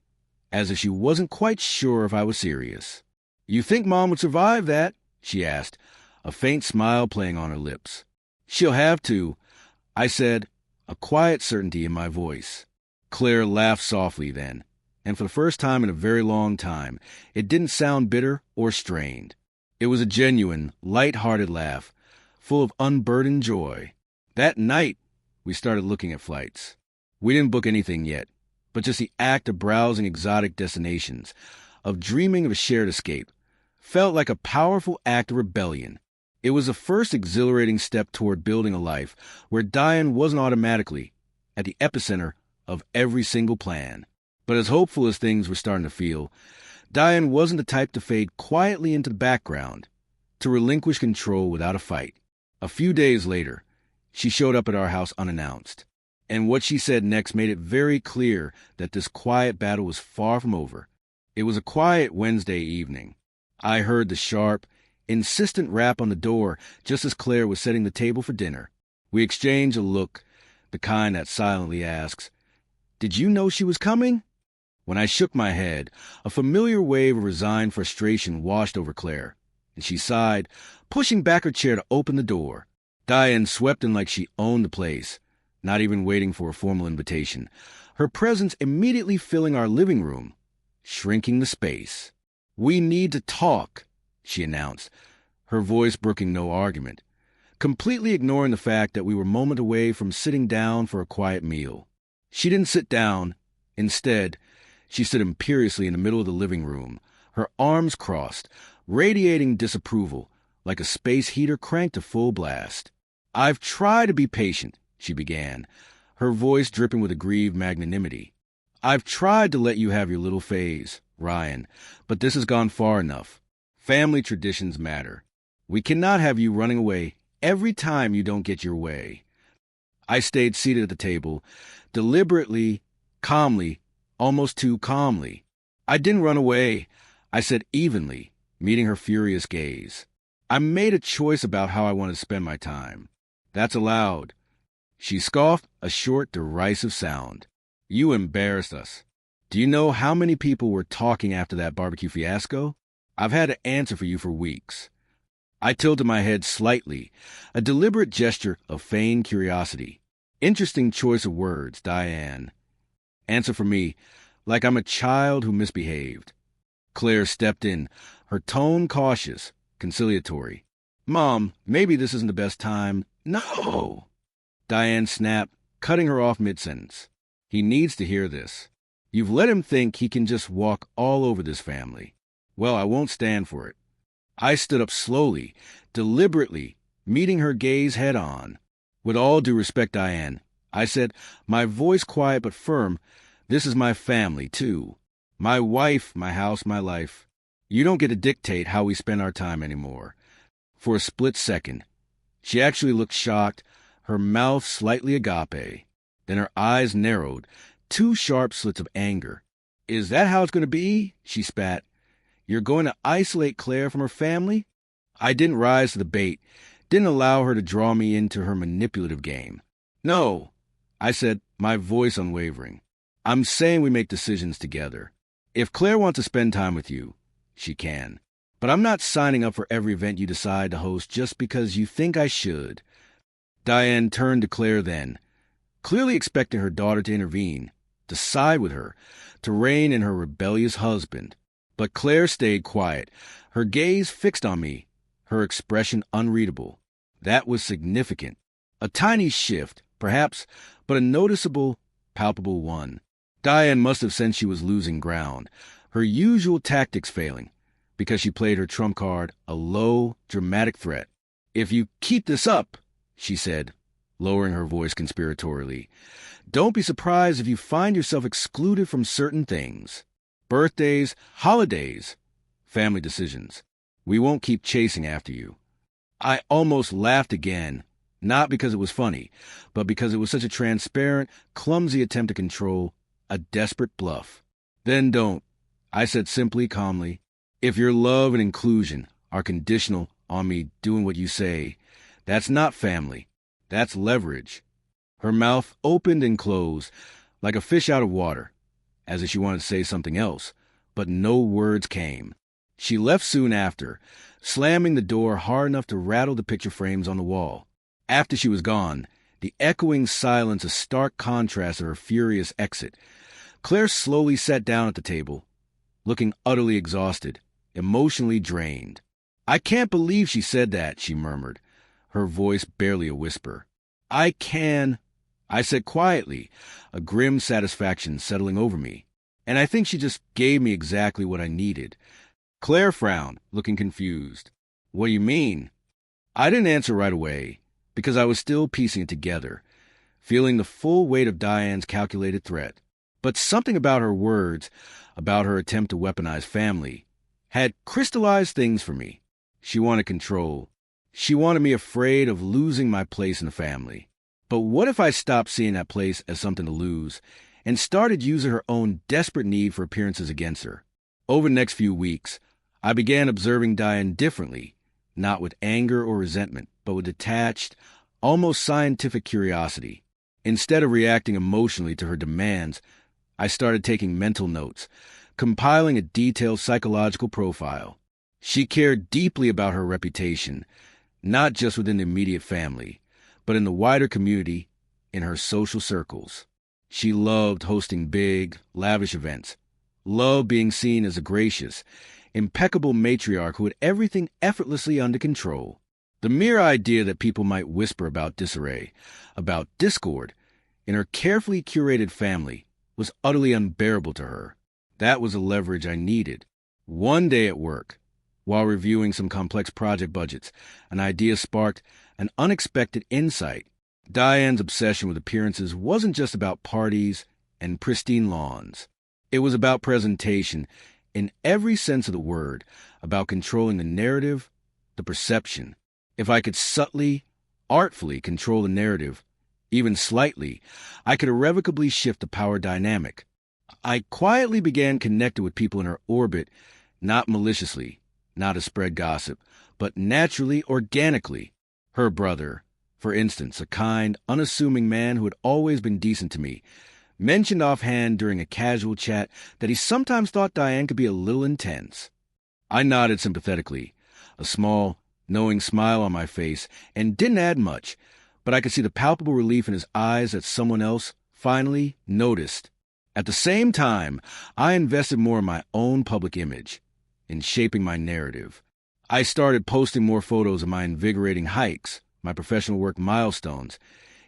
as if she wasn't quite sure if I was serious. "You think Mom would survive that?" she asked, a faint smile playing on her lips. "She'll have to," I said, a quiet certainty in my voice. Claire laughed softly then, and for the first time in a very long time, it didn't sound bitter or strained. It was a genuine, light-hearted laugh, full of unburdened joy. That night, we started looking at flights. We didn't book anything yet, but just the act of browsing exotic destinations, of dreaming of a shared escape, felt like a powerful act of rebellion. It was the first exhilarating step toward building a life where Diane wasn't automatically at the epicenter of every single plan. But as hopeful as things were starting to feel, Diane wasn't the type to fade quietly into the background, to relinquish control without a fight. A few days later, she showed up at our house unannounced, and what she said next made it very clear that this quiet battle was far from over. It was a quiet Wednesday evening. I heard the sharp, insistent rap on the door just as Claire was setting the table for dinner. We exchanged a look, the kind that silently asks, "Did you know she was coming?" When I shook my head, a familiar wave of resigned frustration washed over Claire, and she sighed, pushing back her chair to open the door. Diane swept in like she owned the place, not even waiting for a formal invitation, her presence immediately filling our living room, shrinking the space. "We need to talk," she announced, her voice brooking no argument, completely ignoring the fact that we were a moment away from sitting down for a quiet meal. She didn't sit down. Instead, she stood imperiously in the middle of the living room, her arms crossed, radiating disapproval, like a space heater cranked to full blast. "I've tried to be patient," she began, her voice dripping with aggrieved magnanimity. "I've tried to let you have your little phase, Ryan, but this has gone far enough. Family traditions matter. We cannot have you running away every time you don't get your way." I stayed seated at the table, deliberately, calmly, almost too calmly. "I didn't run away," I said evenly, meeting her furious gaze. "I made a choice about how I wanted to spend my time. That's allowed." She scoffed, a short, derisive sound. "You embarrassed us. Do you know how many people were talking after that barbecue fiasco? I've had to answer for you for weeks." I tilted my head slightly, a deliberate gesture of feigned curiosity. Interesting choice of words, Diane. Answer for me, like I'm a child who misbehaved. Claire stepped in, her tone cautious, conciliatory. Mom, maybe this isn't the best time. No! Diane snapped, cutting her off mid-sentence. He needs to hear this. You've let him think he can just walk all over this family. Well, I won't stand for it. I stood up slowly, deliberately, meeting her gaze head-on. With all due respect, Diane, I said, my voice quiet but firm, this is my family, too. My wife, my house, my life. You don't get to dictate how we spend our time anymore. For a split second, she actually looked shocked, her mouth slightly agape. Then her eyes narrowed, two sharp slits of anger. Is that how it's going to be? She spat. You're going to isolate Claire from her family? I didn't rise to the bait, didn't allow her to draw me into her manipulative game. No, I said, my voice unwavering. I'm saying we make decisions together. If Claire wants to spend time with you, she can. But I'm not signing up for every event you decide to host just because you think I should. Diane turned to Claire then, clearly expecting her daughter to intervene, to side with her, to rein in her rebellious husband. But Claire stayed quiet, her gaze fixed on me, her expression unreadable. That was significant. A tiny shift, perhaps, but a noticeable, palpable one. Diane must have sensed she was losing ground, her usual tactics failing, because she played her trump card, a low, dramatic threat. If you keep this up, she said, lowering her voice conspiratorially, don't be surprised if you find yourself excluded from certain things. Birthdays, holidays, family decisions. We won't keep chasing after you. I almost laughed again, not because it was funny, but because it was such a transparent, clumsy attempt to control, a desperate bluff. Then don't, I said simply, calmly. If your love and inclusion are conditional on me doing what you say, that's not family. That's leverage. Her mouth opened and closed, like a fish out of water, as if she wanted to say something else, but no words came. She left soon after, slamming the door hard enough to rattle the picture frames on the wall. After she was gone, the echoing silence a stark contrast to her furious exit, Claire slowly sat down at the table, looking utterly exhausted, emotionally drained. I can't believe she said that, she murmured, her voice barely a whisper. I said quietly, a grim satisfaction settling over me. And I think she just gave me exactly what I needed. Claire frowned, looking confused. What do you mean? I didn't answer right away, because I was still piecing it together, feeling the full weight of Diane's calculated threat. But something about her words, about her attempt to weaponize family, had crystallized things for me. She wanted control. She wanted me afraid of losing my place in the family. But what if I stopped seeing that place as something to lose and started using her own desperate need for appearances against her? Over the next few weeks, I began observing Diane differently, not with anger or resentment, but with detached, almost scientific curiosity. Instead of reacting emotionally to her demands, I started taking mental notes, compiling a detailed psychological profile. She cared deeply about her reputation, not just within the immediate family, but in the wider community, in her social circles. She loved hosting big, lavish events, loved being seen as a gracious, impeccable matriarch who had everything effortlessly under control. The mere idea that people might whisper about disarray, about discord, in her carefully curated family was utterly unbearable to her. That was the leverage I needed. One day at work, while reviewing some complex project budgets, an idea sparked an unexpected insight. Diane's obsession with appearances wasn't just about parties and pristine lawns. It was about presentation in every sense of the word, about controlling the narrative, the perception. If I could subtly, artfully control the narrative, even slightly, I could irrevocably shift the power dynamic. I quietly began connecting with people in her orbit, not maliciously, not to spread gossip, but naturally, organically. Her brother, for instance, a kind, unassuming man who had always been decent to me, mentioned offhand during a casual chat that he sometimes thought Diane could be a little intense. I nodded sympathetically, a small, knowing smile on my face, and didn't add much, but I could see the palpable relief in his eyes that someone else, finally, noticed. At the same time, I invested more in my own public image, in shaping my narrative. I started posting more photos of my invigorating hikes, my professional work milestones,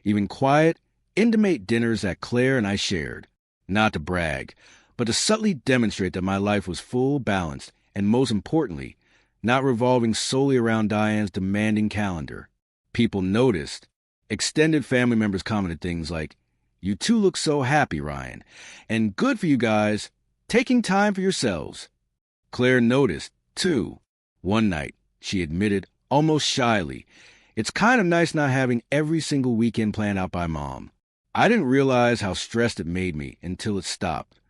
even quiet, intimate dinners that Claire and I shared. Not to brag, but to subtly demonstrate that my life was full, balanced, and most importantly, not revolving solely around Diane's demanding calendar. People noticed. Extended family members commented things like, "You two look so happy, Ryan," and "Good for you guys, taking time for yourselves." Claire noticed, too. One night, she admitted, almost shyly, "It's kind of nice not having every single weekend planned out by Mom." I didn't realize how stressed it made me until it stopped.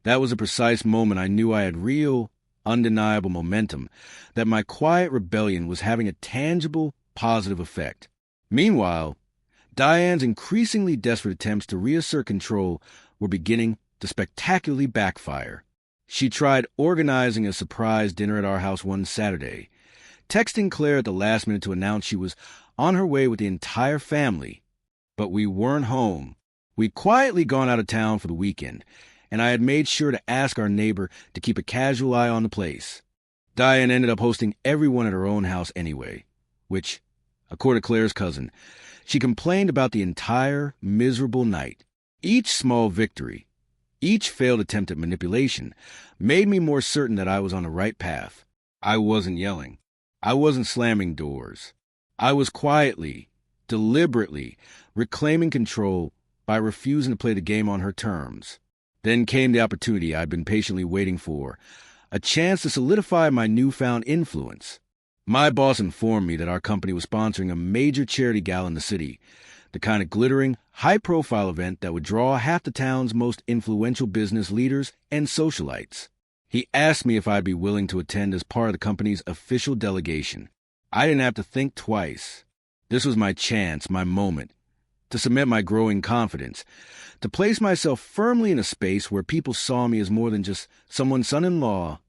That was a precise moment I knew I had real, undeniable momentum, that my quiet rebellion was having a tangible, positive effect. Meanwhile, Diane's increasingly desperate attempts to reassert control were beginning to spectacularly backfire. She tried organizing a surprise dinner at our house one Saturday, texting Claire at the last minute to announce she was on her way with the entire family. But we weren't home. We'd quietly gone out of town for the weekend, and I had made sure to ask our neighbor to keep a casual eye on the place. Diane ended up hosting everyone at her own house anyway, which, according to Claire's cousin, she complained about the entire miserable night. Each small victory, each failed attempt at manipulation, made me more certain that I was on the right path. I wasn't yelling. I wasn't slamming doors. I was quietly, deliberately, reclaiming control by refusing to play the game on her terms. Then came the opportunity I'd been patiently waiting for, a chance to solidify my newfound influence. My boss informed me that our company was sponsoring a major charity gala in the city, the kind of glittering, high-profile event that would draw half the town's most influential business leaders and socialites. He asked me if I'd be willing to attend as part of the company's official delegation. I didn't have to think twice. This was my chance, my moment, to cement my growing confidence, to place myself firmly in a space where people saw me as more than just someone's son-in-law,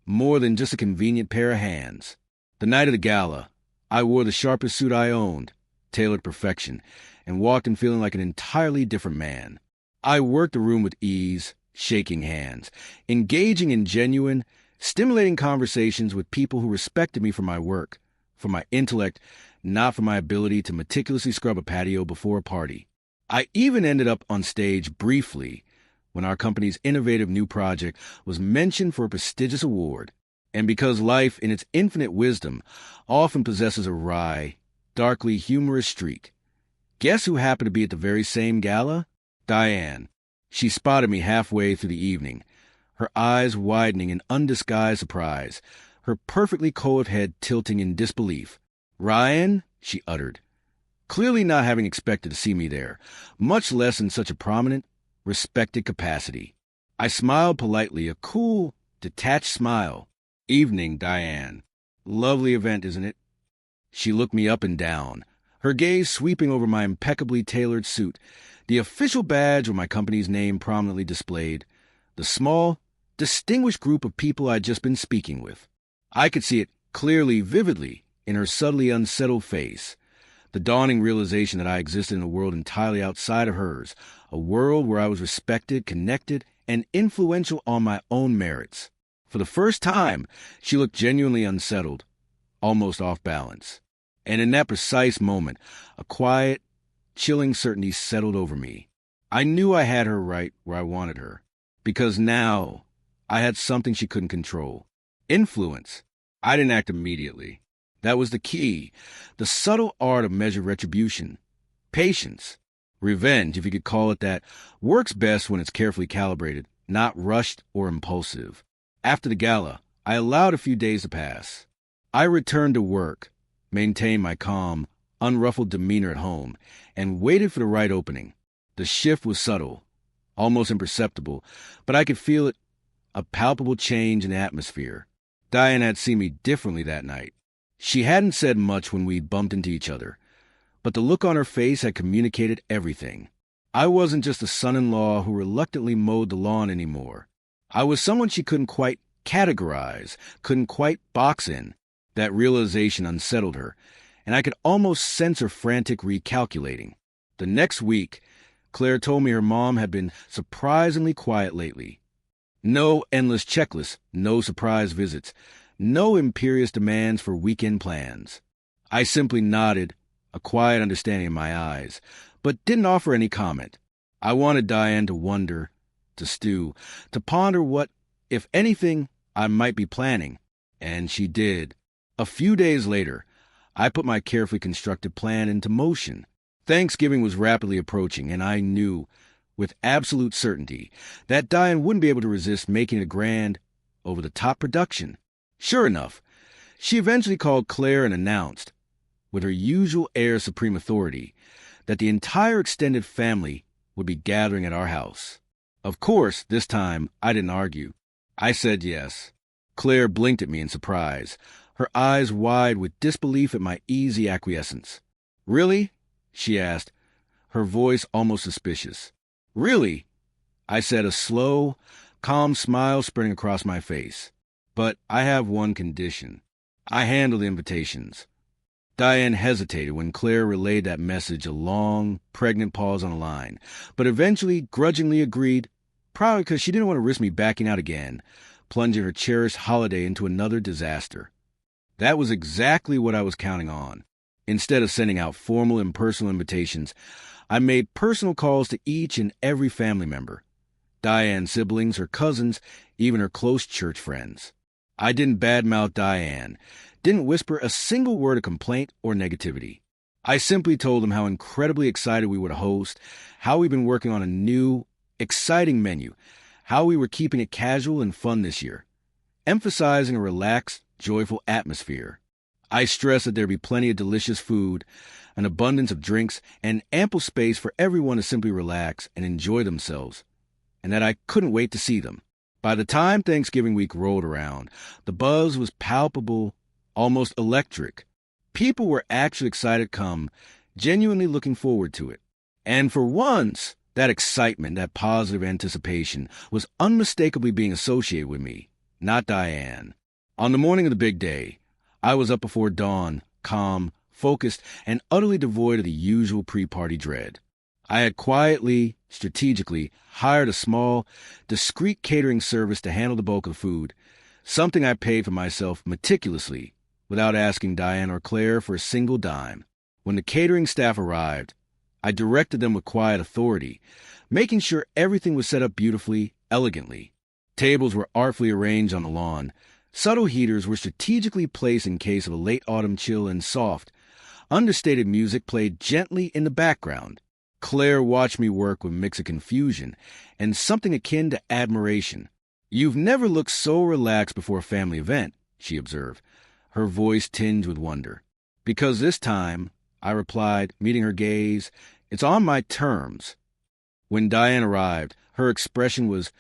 more than just a convenient pair of hands. The night of the gala, I wore the sharpest suit I owned, tailored perfection, and walked in feeling like an entirely different man. I worked the room with ease, shaking hands, engaging in genuine, stimulating conversations with people who respected me for my work, for my intellect, not for my ability to meticulously scrub a patio before a party. I even ended up on stage briefly when our company's innovative new project was mentioned for a prestigious award. And because life, in its infinite wisdom, often possesses a wry, darkly humorous streak, guess who happened to be at the very same gala? Diane. She spotted me halfway through the evening, her eyes widening in undisguised surprise, her perfectly coiled head tilting in disbelief. "Ryan," she uttered, clearly not having expected to see me there, much less in such a prominent, respected capacity. I smiled politely, a cool, detached smile. "Evening, Diane. Lovely event, isn't it?" She looked me up and down, her gaze sweeping over my impeccably tailored suit, the official badge with my company's name prominently displayed, the small, distinguished group of people I'd just been speaking with. I could see it clearly, vividly, in her subtly unsettled face, the dawning realization that I existed in a world entirely outside of hers, a world where I was respected, connected, and influential on my own merits. For the first time, she looked genuinely unsettled, almost off balance. And in that precise moment, a quiet, chilling certainty settled over me. I knew I had her right where I wanted her, because now I had something she couldn't control. Influence. I didn't act immediately. That was the key, the subtle art of measured retribution. Patience. Revenge, if you could call it that, works best when it's carefully calibrated, not rushed or impulsive. After the gala, I allowed a few days to pass. I returned to work, maintained my calm, unruffled demeanor at home, and waited for the right opening. The shift was subtle, almost imperceptible, but I could feel it, a palpable change in the atmosphere. Diane had seen me differently that night. She hadn't said much when we bumped into each other, but the look on her face had communicated everything. I wasn't just a son-in-law who reluctantly mowed the lawn anymore. I was someone she couldn't quite categorize, couldn't quite box in. That realization unsettled her, and I could almost sense her frantic recalculating. The next week, Claire told me her mom had been surprisingly quiet lately. No endless checklists, no surprise visits, no imperious demands for weekend plans. I simply nodded, a quiet understanding in my eyes, but didn't offer any comment. I wanted Diane to wonder, to stew, to ponder what, if anything, I might be planning. And she did. A few days later, I put my carefully constructed plan into motion. Thanksgiving was rapidly approaching, and I knew, with absolute certainty, that Diane wouldn't be able to resist making a grand, over-the-top production. Sure enough, she eventually called Claire and announced, with her usual air of supreme authority, that the entire extended family would be gathering at our house. Of course, this time, I didn't argue. I said yes. Claire blinked at me in surprise, her eyes wide with disbelief at my easy acquiescence. "Really?" she asked, her voice almost suspicious. "Really?" I said, a slow, calm smile spreading across my face. "But I have one condition. I handle the invitations." Diane hesitated when Claire relayed that message, a long, pregnant pause on the line, but eventually grudgingly agreed, probably because she didn't want to risk me backing out again, plunging her cherished holiday into another disaster. That was exactly what I was counting on. Instead of sending out formal and personal invitations, I made personal calls to each and every family member. Diane's siblings, her cousins, even her close church friends. I didn't badmouth Diane, didn't whisper a single word of complaint or negativity. I simply told them how incredibly excited we were to host, how we've been working on a new, exciting menu, how we were keeping it casual and fun this year, emphasizing a relaxed, joyful atmosphere. I stressed that there'd be plenty of delicious food, an abundance of drinks, and ample space for everyone to simply relax and enjoy themselves, and that I couldn't wait to see them. By the time Thanksgiving week rolled around, the buzz was palpable, almost electric. People were actually excited to come, genuinely looking forward to it. And for once, that excitement, that positive anticipation, was unmistakably being associated with me, not Diane. On the morning of the big day, I was up before dawn, calm, focused, and utterly devoid of the usual pre-party dread. I had quietly, strategically, hired a small, discreet catering service to handle the bulk of the food, something I paid for myself meticulously, without asking Diane or Claire for a single dime. When the catering staff arrived, I directed them with quiet authority, making sure everything was set up beautifully, elegantly. Tables were artfully arranged on the lawn. Subtle heaters were strategically placed in case of a late autumn chill, and soft, understated music played gently in the background. Claire watched me work with a mix of confusion and something akin to admiration. "You've never looked so relaxed before a family event," she observed, her voice tinged with wonder. "Because this time," I replied, meeting her gaze, "it's on my terms." When Diane arrived, her expression was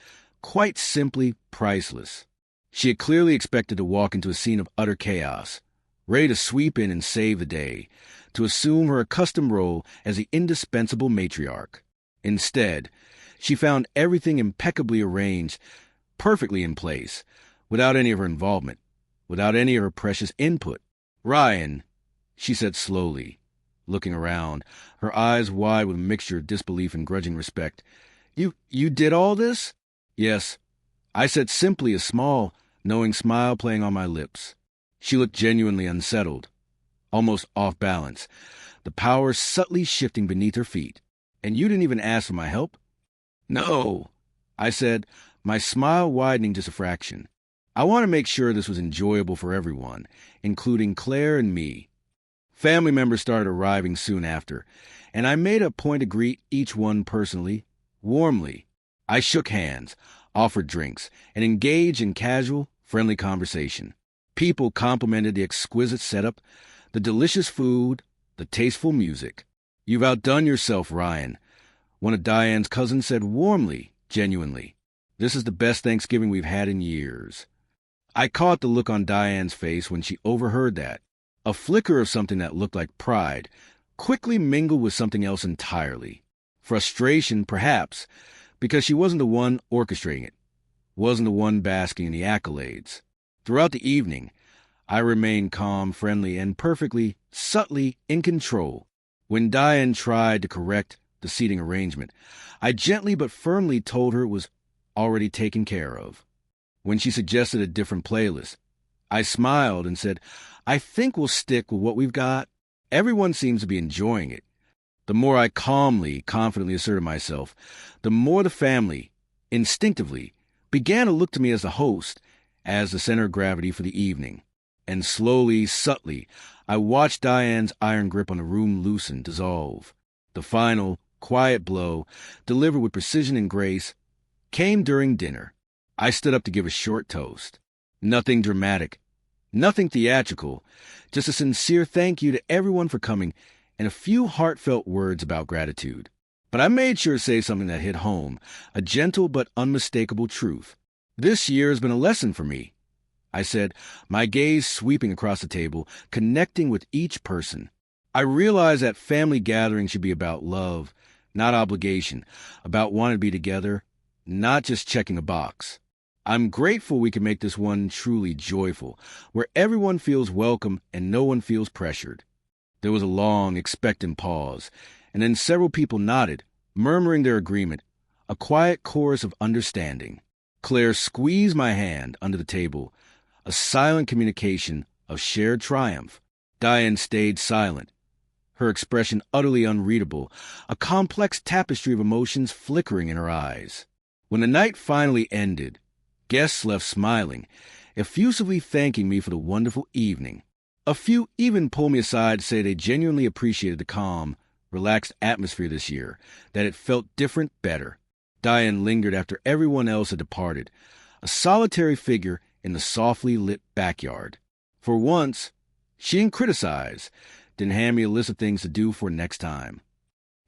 quite simply priceless. She had clearly expected to walk into a scene of utter chaos, ready to sweep in and save the day, to assume her accustomed role as the indispensable matriarch. Instead, she found everything impeccably arranged, perfectly in place, without any of her involvement, without any of her precious input. "Ryan," she said slowly, looking around, her eyes wide with a mixture of disbelief and grudging respect. You did all this?" "Yes," I said simply, a small, knowing smile playing on my lips. She looked genuinely unsettled, almost off balance, the power subtly shifting beneath her feet. "And you didn't even ask for my help?" "No," I said, my smile widening just a fraction. I want to make sure this was enjoyable for everyone, including Claire and me. Family members started arriving soon after, and I made a point to greet each one personally, warmly. I shook hands, offered drinks, and engaged in casual, friendly conversation. People complimented the exquisite setup, the delicious food, the tasteful music. "You've outdone yourself, Ryan," one of Diane's cousins said warmly, genuinely. "This is the best Thanksgiving we've had in years." I caught the look on Diane's face when she overheard that. A flicker of something that looked like pride, quickly mingled with something else entirely. Frustration, perhaps, because she wasn't the one orchestrating it, wasn't the one basking in the accolades. Throughout the evening, I remained calm, friendly, and perfectly, subtly in control. When Diane tried to correct the seating arrangement. I gently but firmly told her it was already taken care of. When she suggested a different playlist, I smiled and said, I think we'll stick with what we've got. Everyone seems to be enjoying it. The more I confidently asserted myself, the more the family, instinctively, began to look to me as the host, as the center of gravity for the evening. And slowly, subtly, I watched Diane's iron grip on the room loosen, dissolve. The final, quiet blow, delivered with precision and grace, came during dinner. I stood up to give a short toast. Nothing dramatic, nothing theatrical, just a sincere thank you to everyone for coming and a few heartfelt words about gratitude. But I made sure to say something that hit home, a gentle but unmistakable truth. This year has been a lesson for me, I said, my gaze sweeping across the table, connecting with each person. I realized that family gatherings should be about love, not obligation, about wanting to be together, not just checking a box. I'm grateful we can make this one truly joyful, where everyone feels welcome and no one feels pressured. There was a long, expectant pause, and then several people nodded, murmuring their agreement, a quiet chorus of understanding. Claire squeezed my hand under the table, a silent communication of shared triumph. Diane stayed silent, her expression utterly unreadable, a complex tapestry of emotions flickering in her eyes. When the night finally ended, guests left smiling, effusively thanking me for the wonderful evening. A few even pulled me aside to say they genuinely appreciated the calm, relaxed atmosphere this year, that it felt different, better. Diane lingered after everyone else had departed, a solitary figure in the softly lit backyard. For once, she didn't criticize, didn't hand me a list of things to do for next time.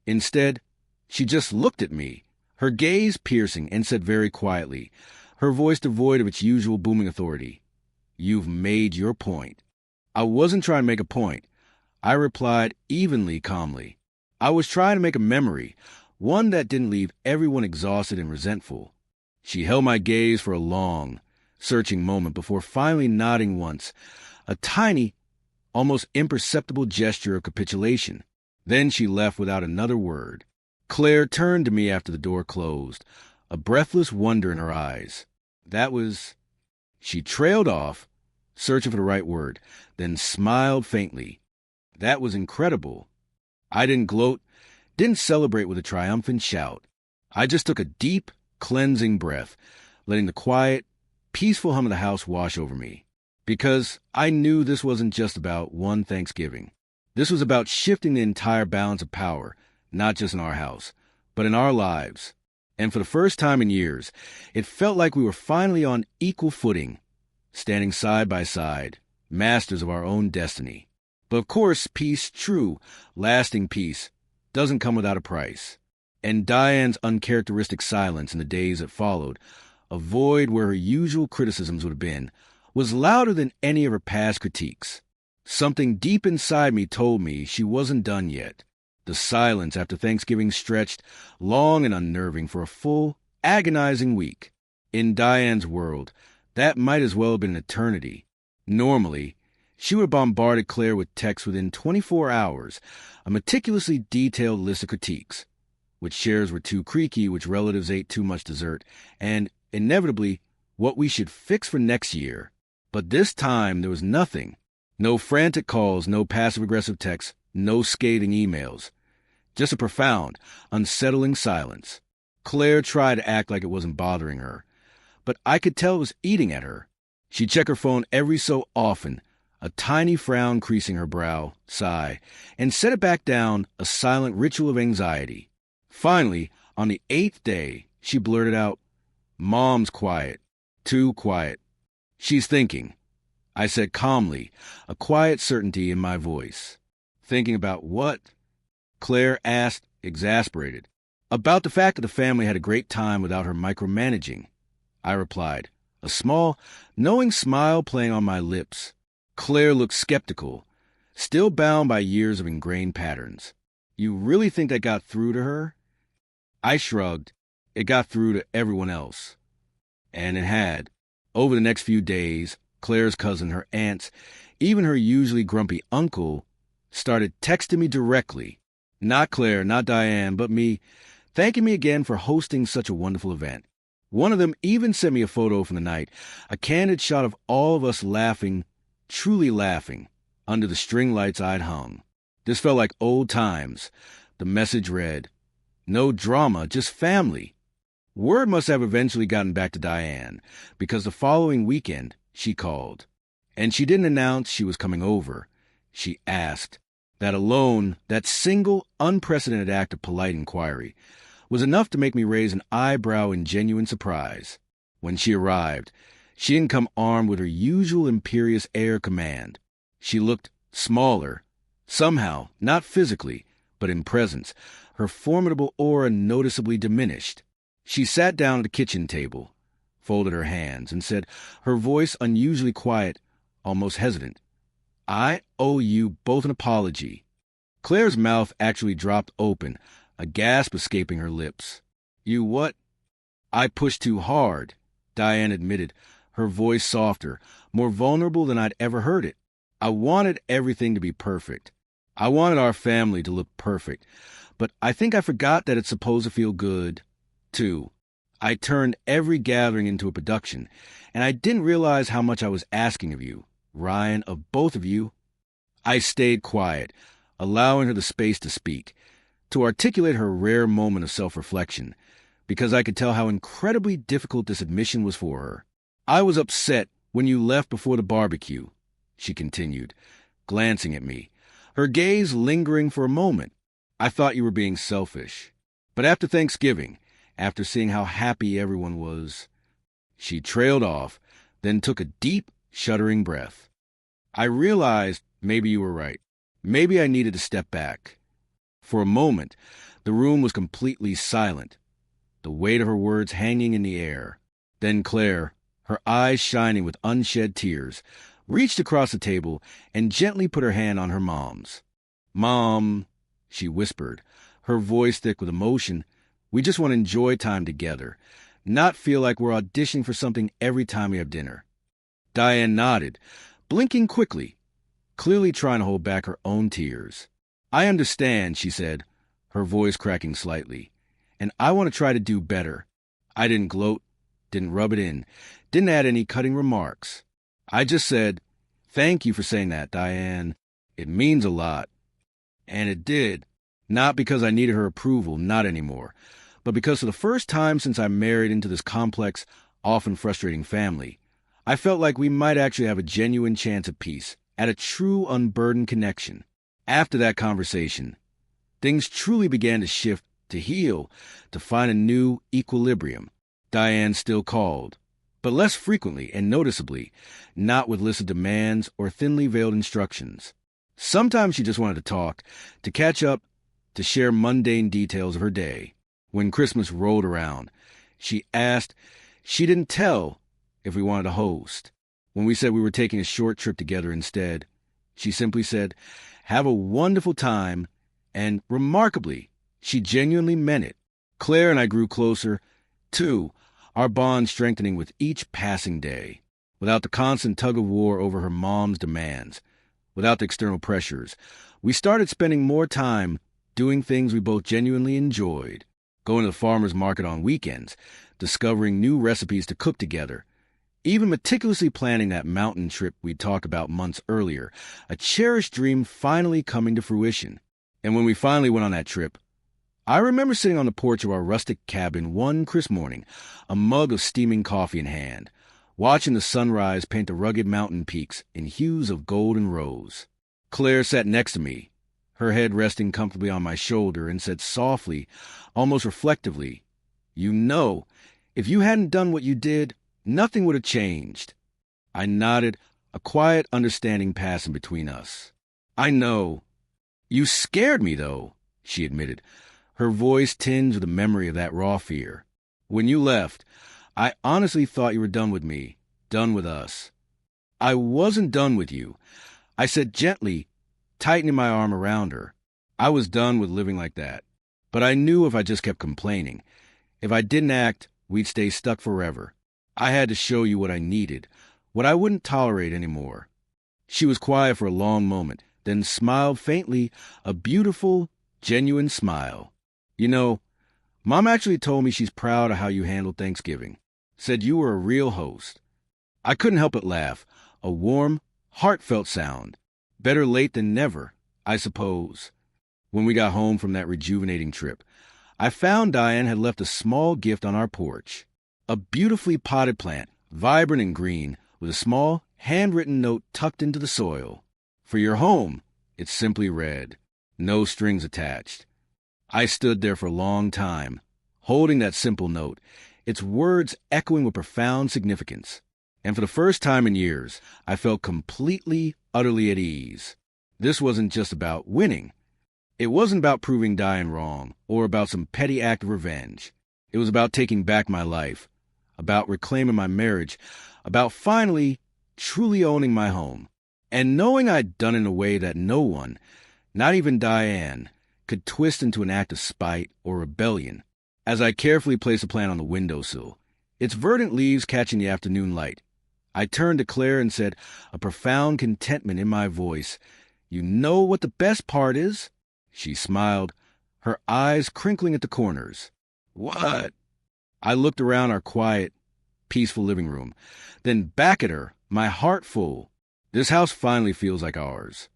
Instead, she just looked at me, her gaze piercing, and said very quietly, her voice devoid of its usual booming authority, "You've made your point." I wasn't trying to make a point. I replied evenly calmly. I was trying to make a memory, one that didn't leave everyone exhausted and resentful. She held my gaze for a long, searching moment before finally nodding once, a tiny, almost imperceptible gesture of capitulation. Then she left without another word. Claire turned to me after the door closed, a breathless wonder in her eyes. She trailed off, searching for the right word, then smiled faintly. That was incredible. I didn't gloat, didn't celebrate with a triumphant shout. I just took a deep, cleansing breath, letting the quiet, peaceful hum of the house wash over me. Because I knew this wasn't just about one Thanksgiving. This was about shifting the entire balance of power, not just in our house, but in our lives. And for the first time in years, it felt like we were finally on equal footing, standing side by side, masters of our own destiny. But of course, peace, true, lasting peace, doesn't come without a price. And Diane's uncharacteristic silence in the days that followed, a void where her usual criticisms would have been, was louder than any of her past critiques. Something deep inside me told me she wasn't done yet. The silence after Thanksgiving stretched, long and unnerving, for a full, agonizing week. In Diane's world, that might as well have been an eternity. Normally, she would have bombarded Claire with texts within 24 hours, a meticulously detailed list of critiques, which chairs were too creaky, which relatives ate too much dessert, and, inevitably, what we should fix for next year. But this time there was nothing. No frantic calls, no passive-aggressive texts, no scathing emails. Just a profound, unsettling silence. Claire tried to act like it wasn't bothering her, but I could tell it was eating at her. She'd check her phone every so often, a tiny frown creasing her brow, sigh, and set it back down, a silent ritual of anxiety. Finally, on the 8th day, she blurted out, "Mom's quiet. Too quiet. She's thinking," I said calmly, a quiet certainty in my voice. "Thinking about what?" Claire asked, exasperated. "About the fact that the family had a great time without her micromanaging," I replied, a small, knowing smile playing on my lips. Claire looked skeptical, still bound by years of ingrained patterns. "You really think that got through to her?" I shrugged. It got through to everyone else. And it had. Over the next few days, Claire's cousin, her aunts, even her usually grumpy uncle, started texting me directly, Not Claire, not Diane, but me, thanking me again for hosting such a wonderful event. One of them even sent me a photo from the night, a candid shot of all of us laughing, truly laughing, under the string lights I'd hung. This felt like old times. The message read, "No drama, just family." Word must have eventually gotten back to Diane, because the following weekend she called. And she didn't announce she was coming over. She asked. That alone, that single, unprecedented act of polite inquiry, was enough to make me raise an eyebrow in genuine surprise. When she arrived, she didn't come armed with her usual imperious air of command. She looked smaller, somehow, not physically, but in presence, her formidable aura noticeably diminished. She sat down at the kitchen table, folded her hands, and said, her voice unusually quiet, almost hesitant, "I owe you both an apology." Claire's mouth actually dropped open, a gasp escaping her lips. "You what?" "I pushed too hard," Diane admitted, her voice softer, more vulnerable than I'd ever heard it. "I wanted everything to be perfect. I wanted our family to look perfect. But I think I forgot that it's supposed to feel good, too. I turned every gathering into a production, and I didn't realize how much I was asking of you, Ryan, of both of you." I stayed quiet, allowing her the space to speak, to articulate her rare moment of self-reflection, because I could tell how incredibly difficult this admission was for her. "I was upset when you left before the barbecue," she continued, glancing at me, her gaze lingering for a moment. "I thought you were being selfish. But after Thanksgiving, after seeing how happy everyone was..." She trailed off, then took a deep, shuddering breath. I realized maybe you were right. Maybe I needed to step back. For a moment, the room was completely silent, the weight of her words hanging in the air. Then Claire, her eyes shining with unshed tears, reached across the table and gently put her hand on her mom's. "Mom," she whispered, her voice thick with emotion, "we just want to enjoy time together, not feel like we're auditioning for something every time we have dinner." Diane nodded, blinking quickly, clearly trying to hold back her own tears. "I understand," she said, her voice cracking slightly, "and I want to try to do better." I didn't gloat, didn't rub it in, didn't add any cutting remarks. I just said, "Thank you for saying that, Diane. It means a lot." And it did, not because I needed her approval, not anymore, but because for the first time since I married into this complex, often frustrating family, I felt like we might actually have a genuine chance at peace, at a true unburdened connection. After that conversation, things truly began to shift, to heal, to find a new equilibrium. Diane still called, but less frequently and noticeably, not with lists of demands or thinly veiled instructions. Sometimes she just wanted to talk, to catch up, to share mundane details of her day. When Christmas rolled around, she asked, she didn't tell, if we wanted to host. When we said we were taking a short trip together instead, she simply said, "Have a wonderful time," and remarkably, she genuinely meant it. Claire and I grew closer, too, our bond strengthening with each passing day. Without the constant tug-of-war over her mom's demands, without the external pressures, we started spending more time doing things we both genuinely enjoyed. Going to the farmer's market on weekends, discovering new recipes to cook together, even meticulously planning that mountain trip we'd talked about months earlier, a cherished dream finally coming to fruition. And when we finally went on that trip, I remember sitting on the porch of our rustic cabin one crisp morning, a mug of steaming coffee in hand, watching the sunrise paint the rugged mountain peaks in hues of gold and rose. Claire sat next to me, her head resting comfortably on my shoulder, and said softly, almost reflectively, "You know, if you hadn't done what you did, nothing would have changed." I nodded, a quiet understanding passing between us. "I know. You scared me, though," she admitted, her voice tinged with the memory of that raw fear. "When you left, I honestly thought you were done with me, done with us." "I wasn't done with you," I said gently, tightening my arm around her. I was done with living like that. But I knew if I just kept complaining, if I didn't act, we'd stay stuck forever. I had to show you what I needed, what I wouldn't tolerate anymore. She was quiet for a long moment, then smiled faintly, a beautiful, Genuine smile. You know, Mom actually told me she's proud of how you handled Thanksgiving. Said you were a real host. I couldn't help but laugh. A warm, heartfelt sound. Better late than never, I suppose. When we got home from that rejuvenating trip, I found Diane had left a small gift on our porch. A beautifully potted plant, vibrant and green, with a small, handwritten note tucked into the soil. For your home, it simply read. No strings attached. I stood there for a long time, holding that simple note, its words echoing with profound significance. And for the first time in years, I felt completely, utterly at ease. This wasn't just about winning. It wasn't about proving Diane wrong, or about some petty act of revenge. It was about taking back my life, about reclaiming my marriage, about finally, truly owning my home. And knowing I'd done it in a way that no one, not even Diane, could twist into an act of spite or rebellion. As I carefully placed the plant on the windowsill, its verdant leaves catching the afternoon light, I turned to Claire and said, a profound contentment in my voice, "You know what the best part is?" She smiled, her eyes crinkling at the corners. "What?" I looked around our quiet, peaceful living room, then back at her, my heart full. This house finally feels like ours.